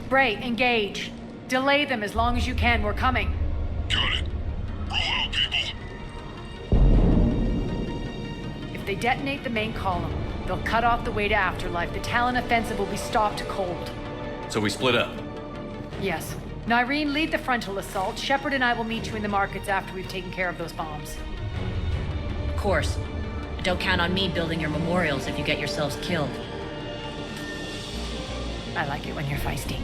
Bray, engage. Delay them as long as you can. We're coming. Got it. Roll out, people. If they detonate the main column, they'll cut off the way to Afterlife. The Talon offensive will be stopped cold. So we split up. Yes. Irene, lead the frontal assault. Shepard and I will meet you in the markets after we've taken care of those bombs. Of course. Don't count on me building your memorials if you get yourselves killed. I like it when you're feisty.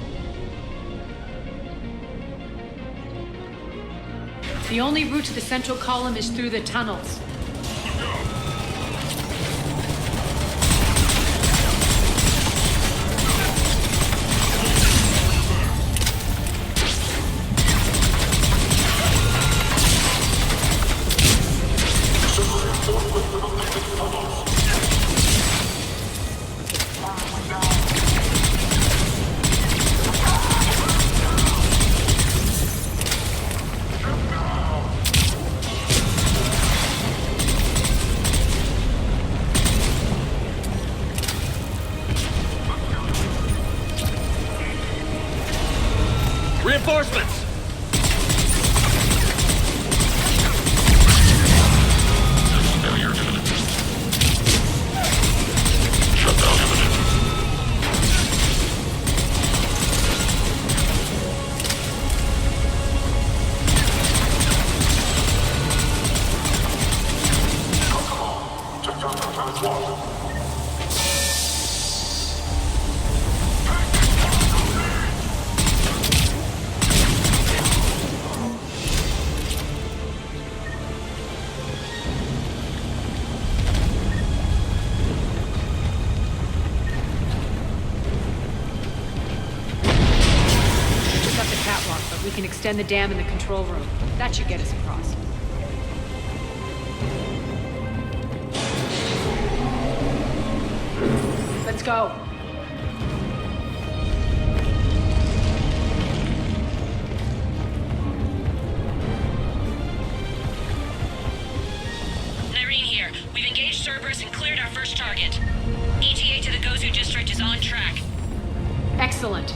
The only route to the central column is through the tunnels. Reinforcements! We can extend the dam in the control room. That should get us across. Let's go. Irene here. We've engaged Cerberus and cleared our first target. ETA to the Gozu district is on track. Excellent.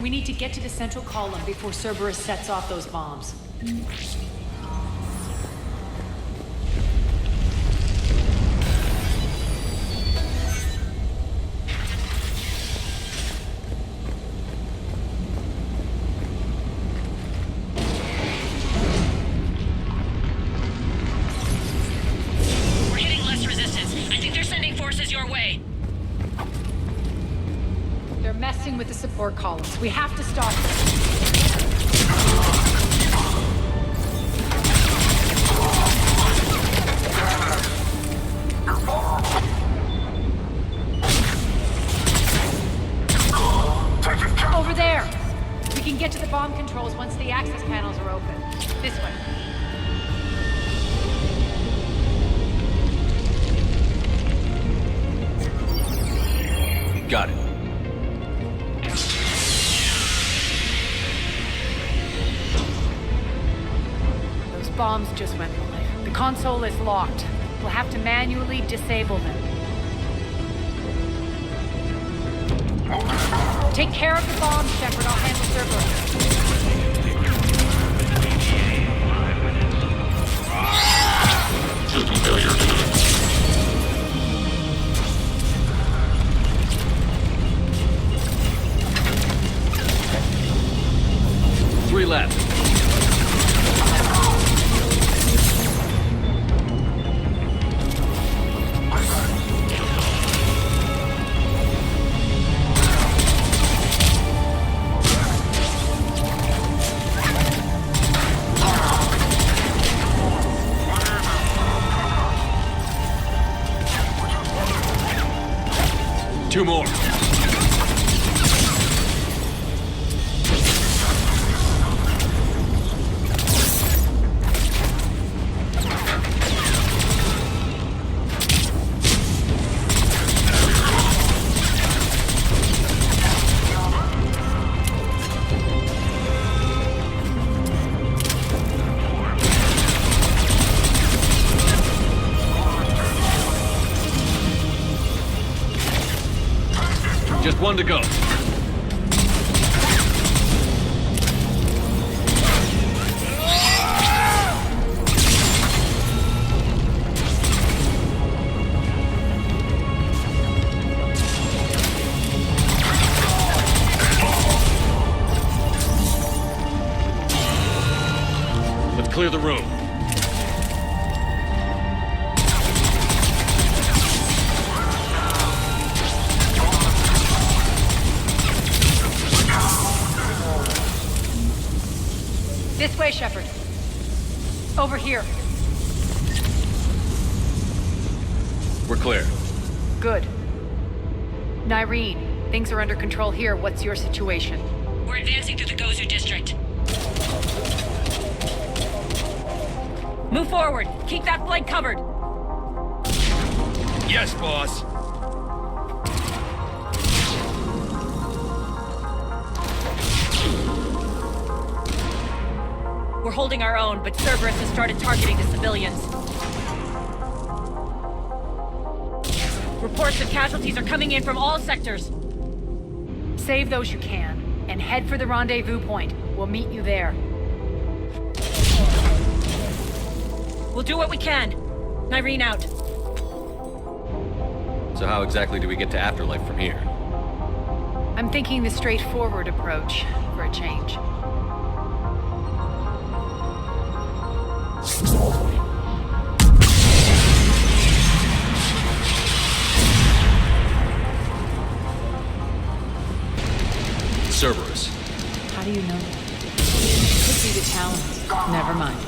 We need to get to the central column before Cerberus sets off those bombs. We're hitting less resistance. I think they're sending forces your way. They're messing with the support columns. We have to stop them. Over there! We can get to the bomb controls once the access panels are open. This way. Got it. Those bombs just went live. The console is locked. We'll have to manually disable them. Take care of the bombs, Shepard. I'll handle Cerberus. System failure. Three left. Two more. Just one to go. Let's clear the room. This way, Shepard. Over here. We're clear. Good. Nyreen, things are under control here. What's your situation? We're advancing through the Gozu district. Move forward. Keep that flank covered. Yes, boss. We're holding our own, but Cerberus has started targeting the civilians. Reports of casualties are coming in from all sectors. Save those you can, and head for the rendezvous point. We'll meet you there. We'll do what we can. Nyreen out. So how exactly do we get to Afterlife from here? I'm thinking the straightforward approach, for a change. Cerberus. How do you know that? Could be the Talon. Never mind.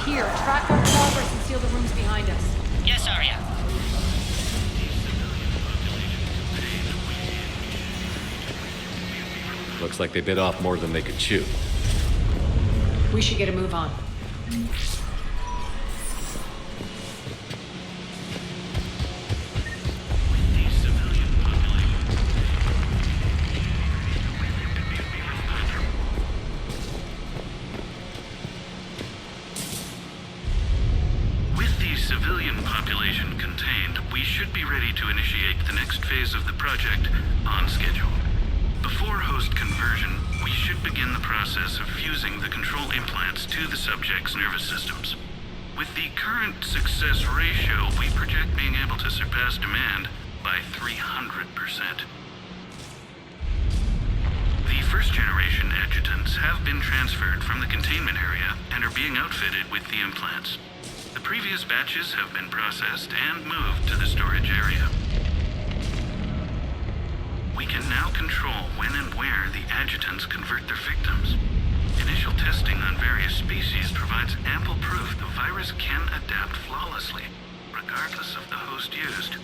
Here, track our progress and seal the rooms behind us. Yes, Aria. Looks like they bit off more than they could chew. We should get a move on. Civilian population contained, we should be ready to initiate the next phase of the project on schedule. Before host conversion, we should begin the process of fusing the control implants to the subject's nervous systems. With the current success ratio, we project being able to surpass demand by 300%. The first-generation adjutants have been transferred from the containment area and are being outfitted with the implants. The previous batches have been processed and moved to the storage area. We can now control when and where the adjutants convert their victims. Initial testing on various species provides ample proof the virus can adapt flawlessly, regardless of the host used.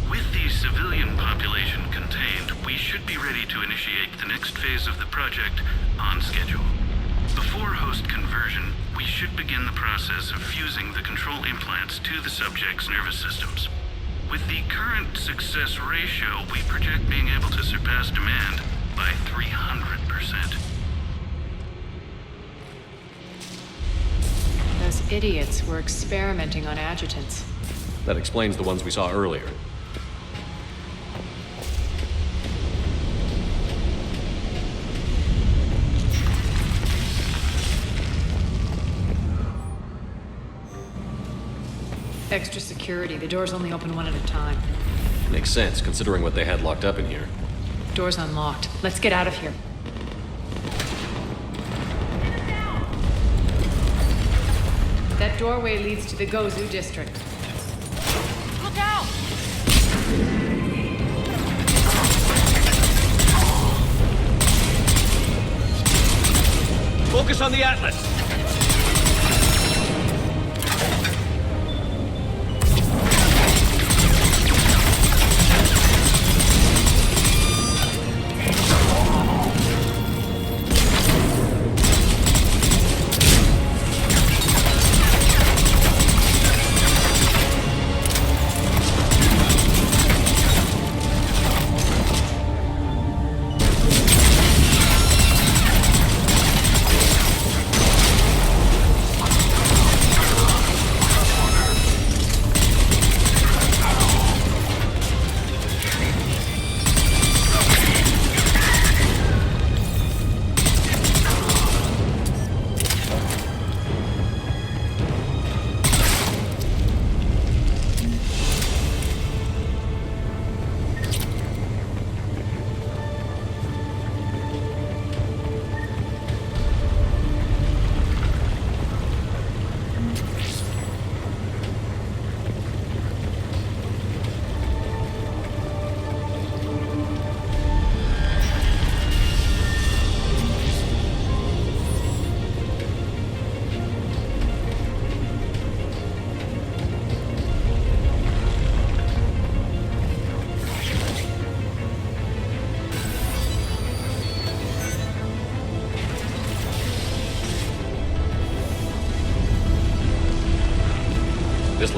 With the civilian population contained, we should be ready to initiate the next phase of the project on schedule. Before host conversion, we should begin the process of fusing the control implants to the subject's nervous systems. With the current success ratio, we project being able to surpass demand by 300%. Those idiots were experimenting on adjutants. That explains the ones we saw earlier. Extra security. The doors only open one at a time. Makes sense, considering what they had locked up in here. Door's unlocked. Let's get out of here. That doorway leads to the Gozu district. Look out! Focus on the Atlas.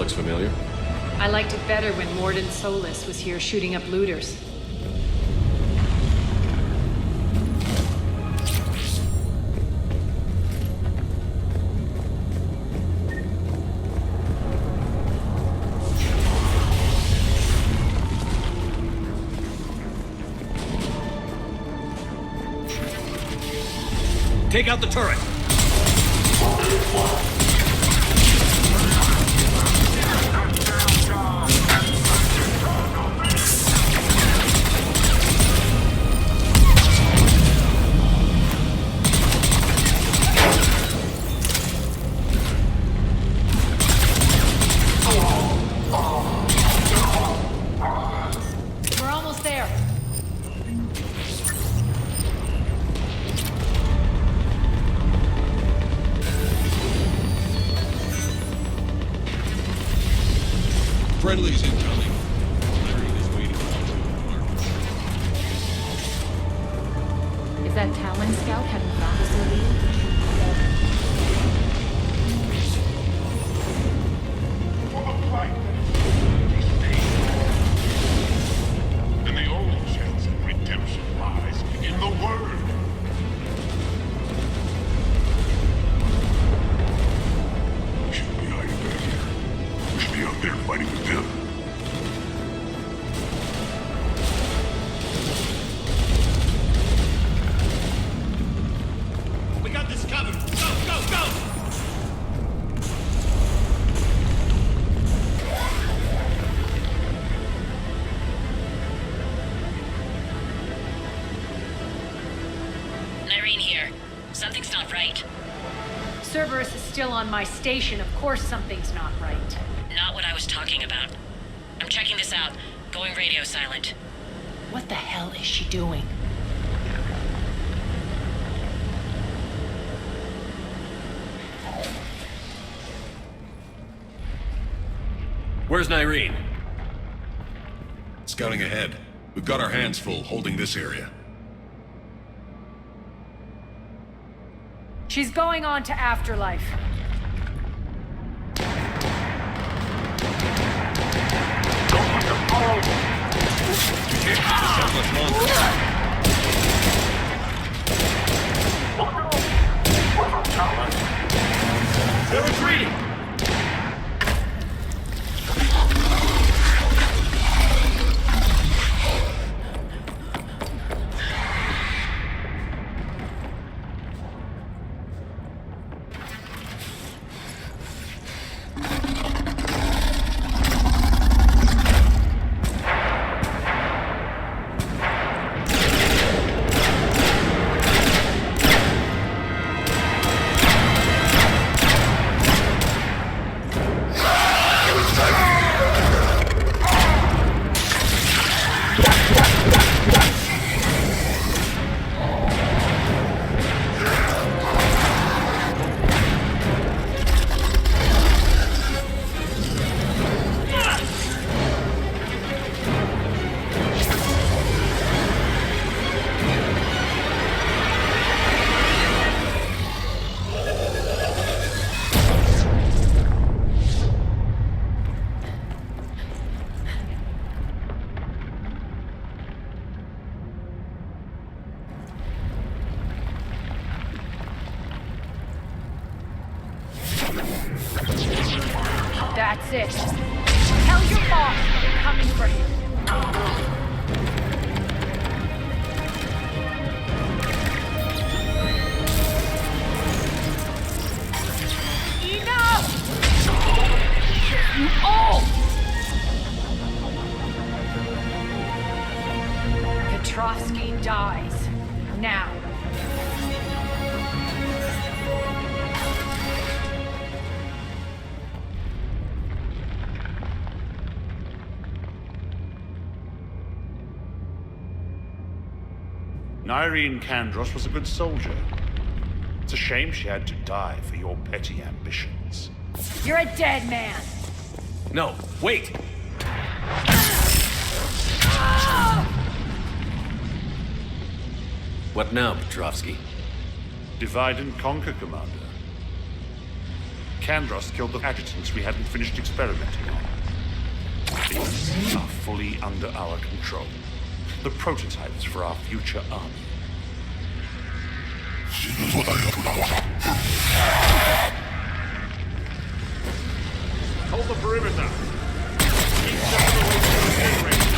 looks familiar. I liked it better when Morden Solis was here shooting up looters. Take out the turret! We're almost there. Friendly's incoming. Irene is waiting for you. Is that Talon scout hadn't found us earlier? And the only chance of redemption lies in the word. We shouldn't be hiding back here. We should be out there fighting with them. We got this covered! Go, go, go! Irene here. Something's not right. Cerberus is still on my station. Of course something's not right. Not what I was talking about. I'm checking this out. Going radio silent. What the hell is she doing? Where's Irene? Scouting ahead. We've got our hands full holding this area. She's going on to Afterlife. They're retreating! That's it. Tell your boss I'm coming for him. Enough! You all! Petrovsky dies. Now. Irene Kandros was a good soldier. It's a shame she had to die for your petty ambitions. You're a dead man. No, wait! What now, Petrovsky? Divide and conquer, Commander. Kandros killed the adjutants we hadn't finished experimenting on. These are fully under our control. The prototypes for our future army. Hold the perimeter. Keep Shepard away from the generator.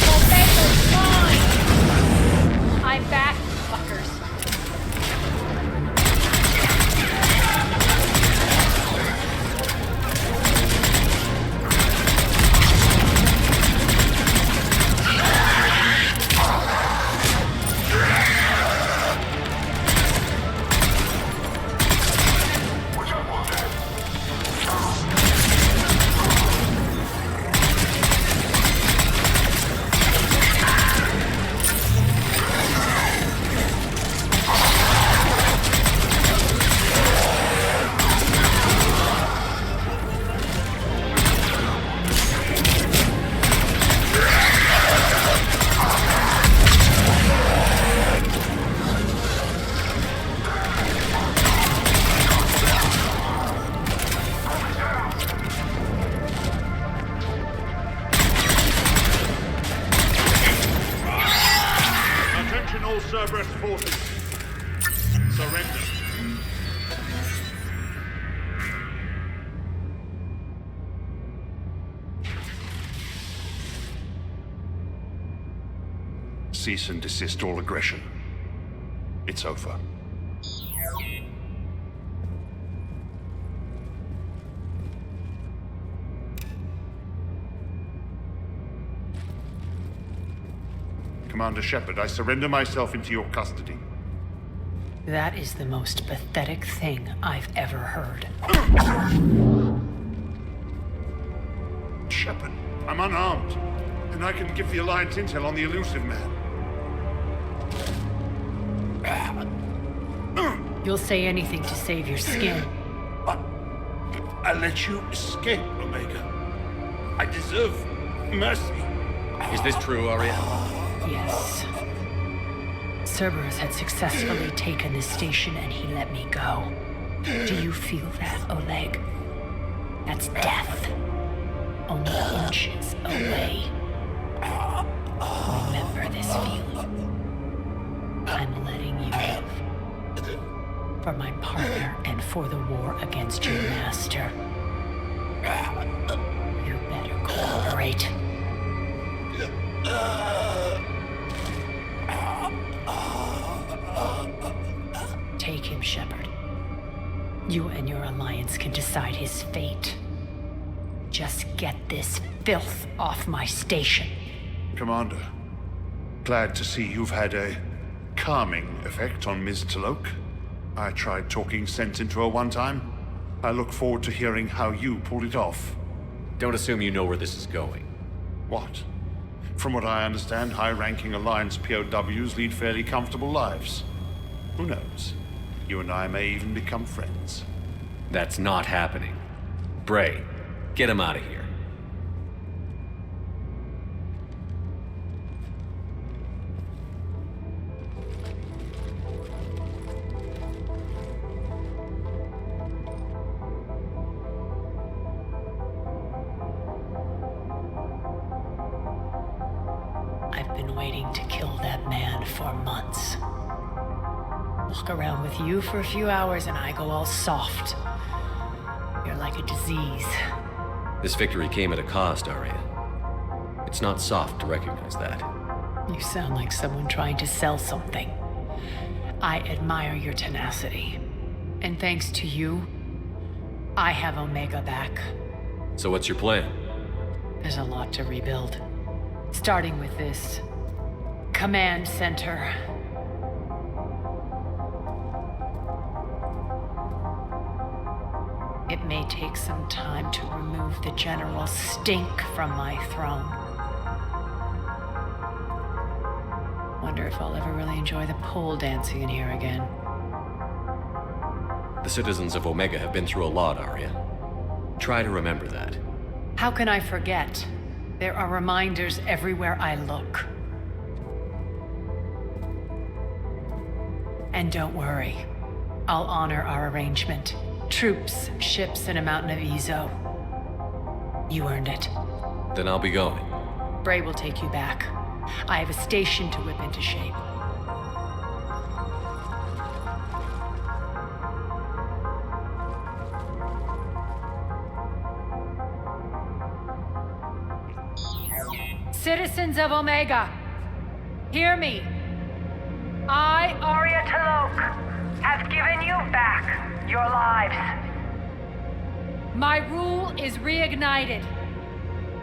Omega's mine! I'm back, fuckers. Cerberus forces. Surrender. Cease and desist all aggression. It's over. Commander Shepard, I surrender myself into your custody. That is the most pathetic thing I've ever heard. Shepard, I'm unarmed, and I can give the Alliance intel on the elusive man. You'll say anything to save your skin. I let you escape, Omega. I deserve mercy. Is this true, Aria? Yes. Cerberus had successfully taken this station and he let me go. Do you feel that, Oleg? That's death. Only inches away. Remember this feeling. I'm letting you live. For my partner and for the war against your master. You better cooperate. Take him, Shepard. You and your Alliance can decide his fate. Just get this filth off my station. Commander, glad to see you've had a calming effect on Ms. T'Loak. I tried talking sense into her one time. I look forward to hearing how you pulled it off. Don't assume you know where this is going. What? From what I understand, high-ranking Alliance POWs lead fairly comfortable lives. Who knows? You and I may even become friends. That's not happening. Bray, get him out of here. I've been waiting to kill that man for months. Walk around with you for a few hours and I go all soft. You're like a disease. This victory came at a cost, Aria. It's not soft to recognize that. You sound like someone trying to sell something. I admire your tenacity. And thanks to you, I have Omega back. So what's your plan? There's a lot to rebuild. Starting with this command center. It may take some time to remove the general stink from my throne. Wonder if I'll ever really enjoy the pole dancing in here again. The citizens of Omega have been through a lot, Aria. Try to remember that. How can I forget? There are reminders everywhere I look. And don't worry, I'll honor our arrangement. Troops, ships, and a mountain of Ezo. You earned it. Then I'll be going. Bray will take you back. I have a station to whip into shape. Citizens of Omega, hear me. I, Aria T'Loak, have given you back your lives. My rule is reignited.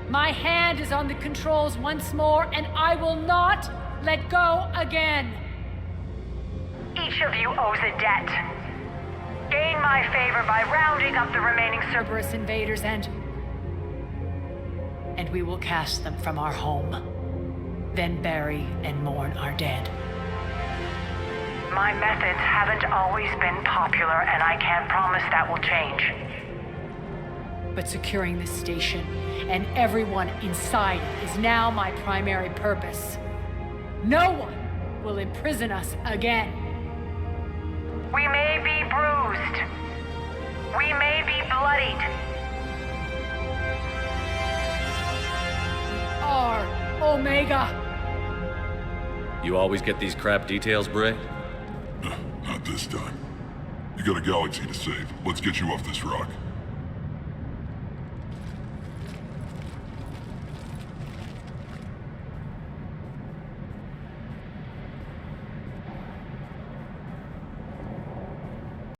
My hand is on the controls once more, and I will not let go again. Each of you owes a debt. Gain my favor by rounding up the remaining Cerberus invaders and we will cast them from our home. Then bury and mourn our dead. My methods haven't always been popular, and I can't promise that will change. But securing this station and everyone inside it is now my primary purpose. No one will imprison us again. We may be bruised. We may be bloodied. We are Omega. You always get these crap details, Bray? Not this time. You got a galaxy to save. Let's get you off this rock.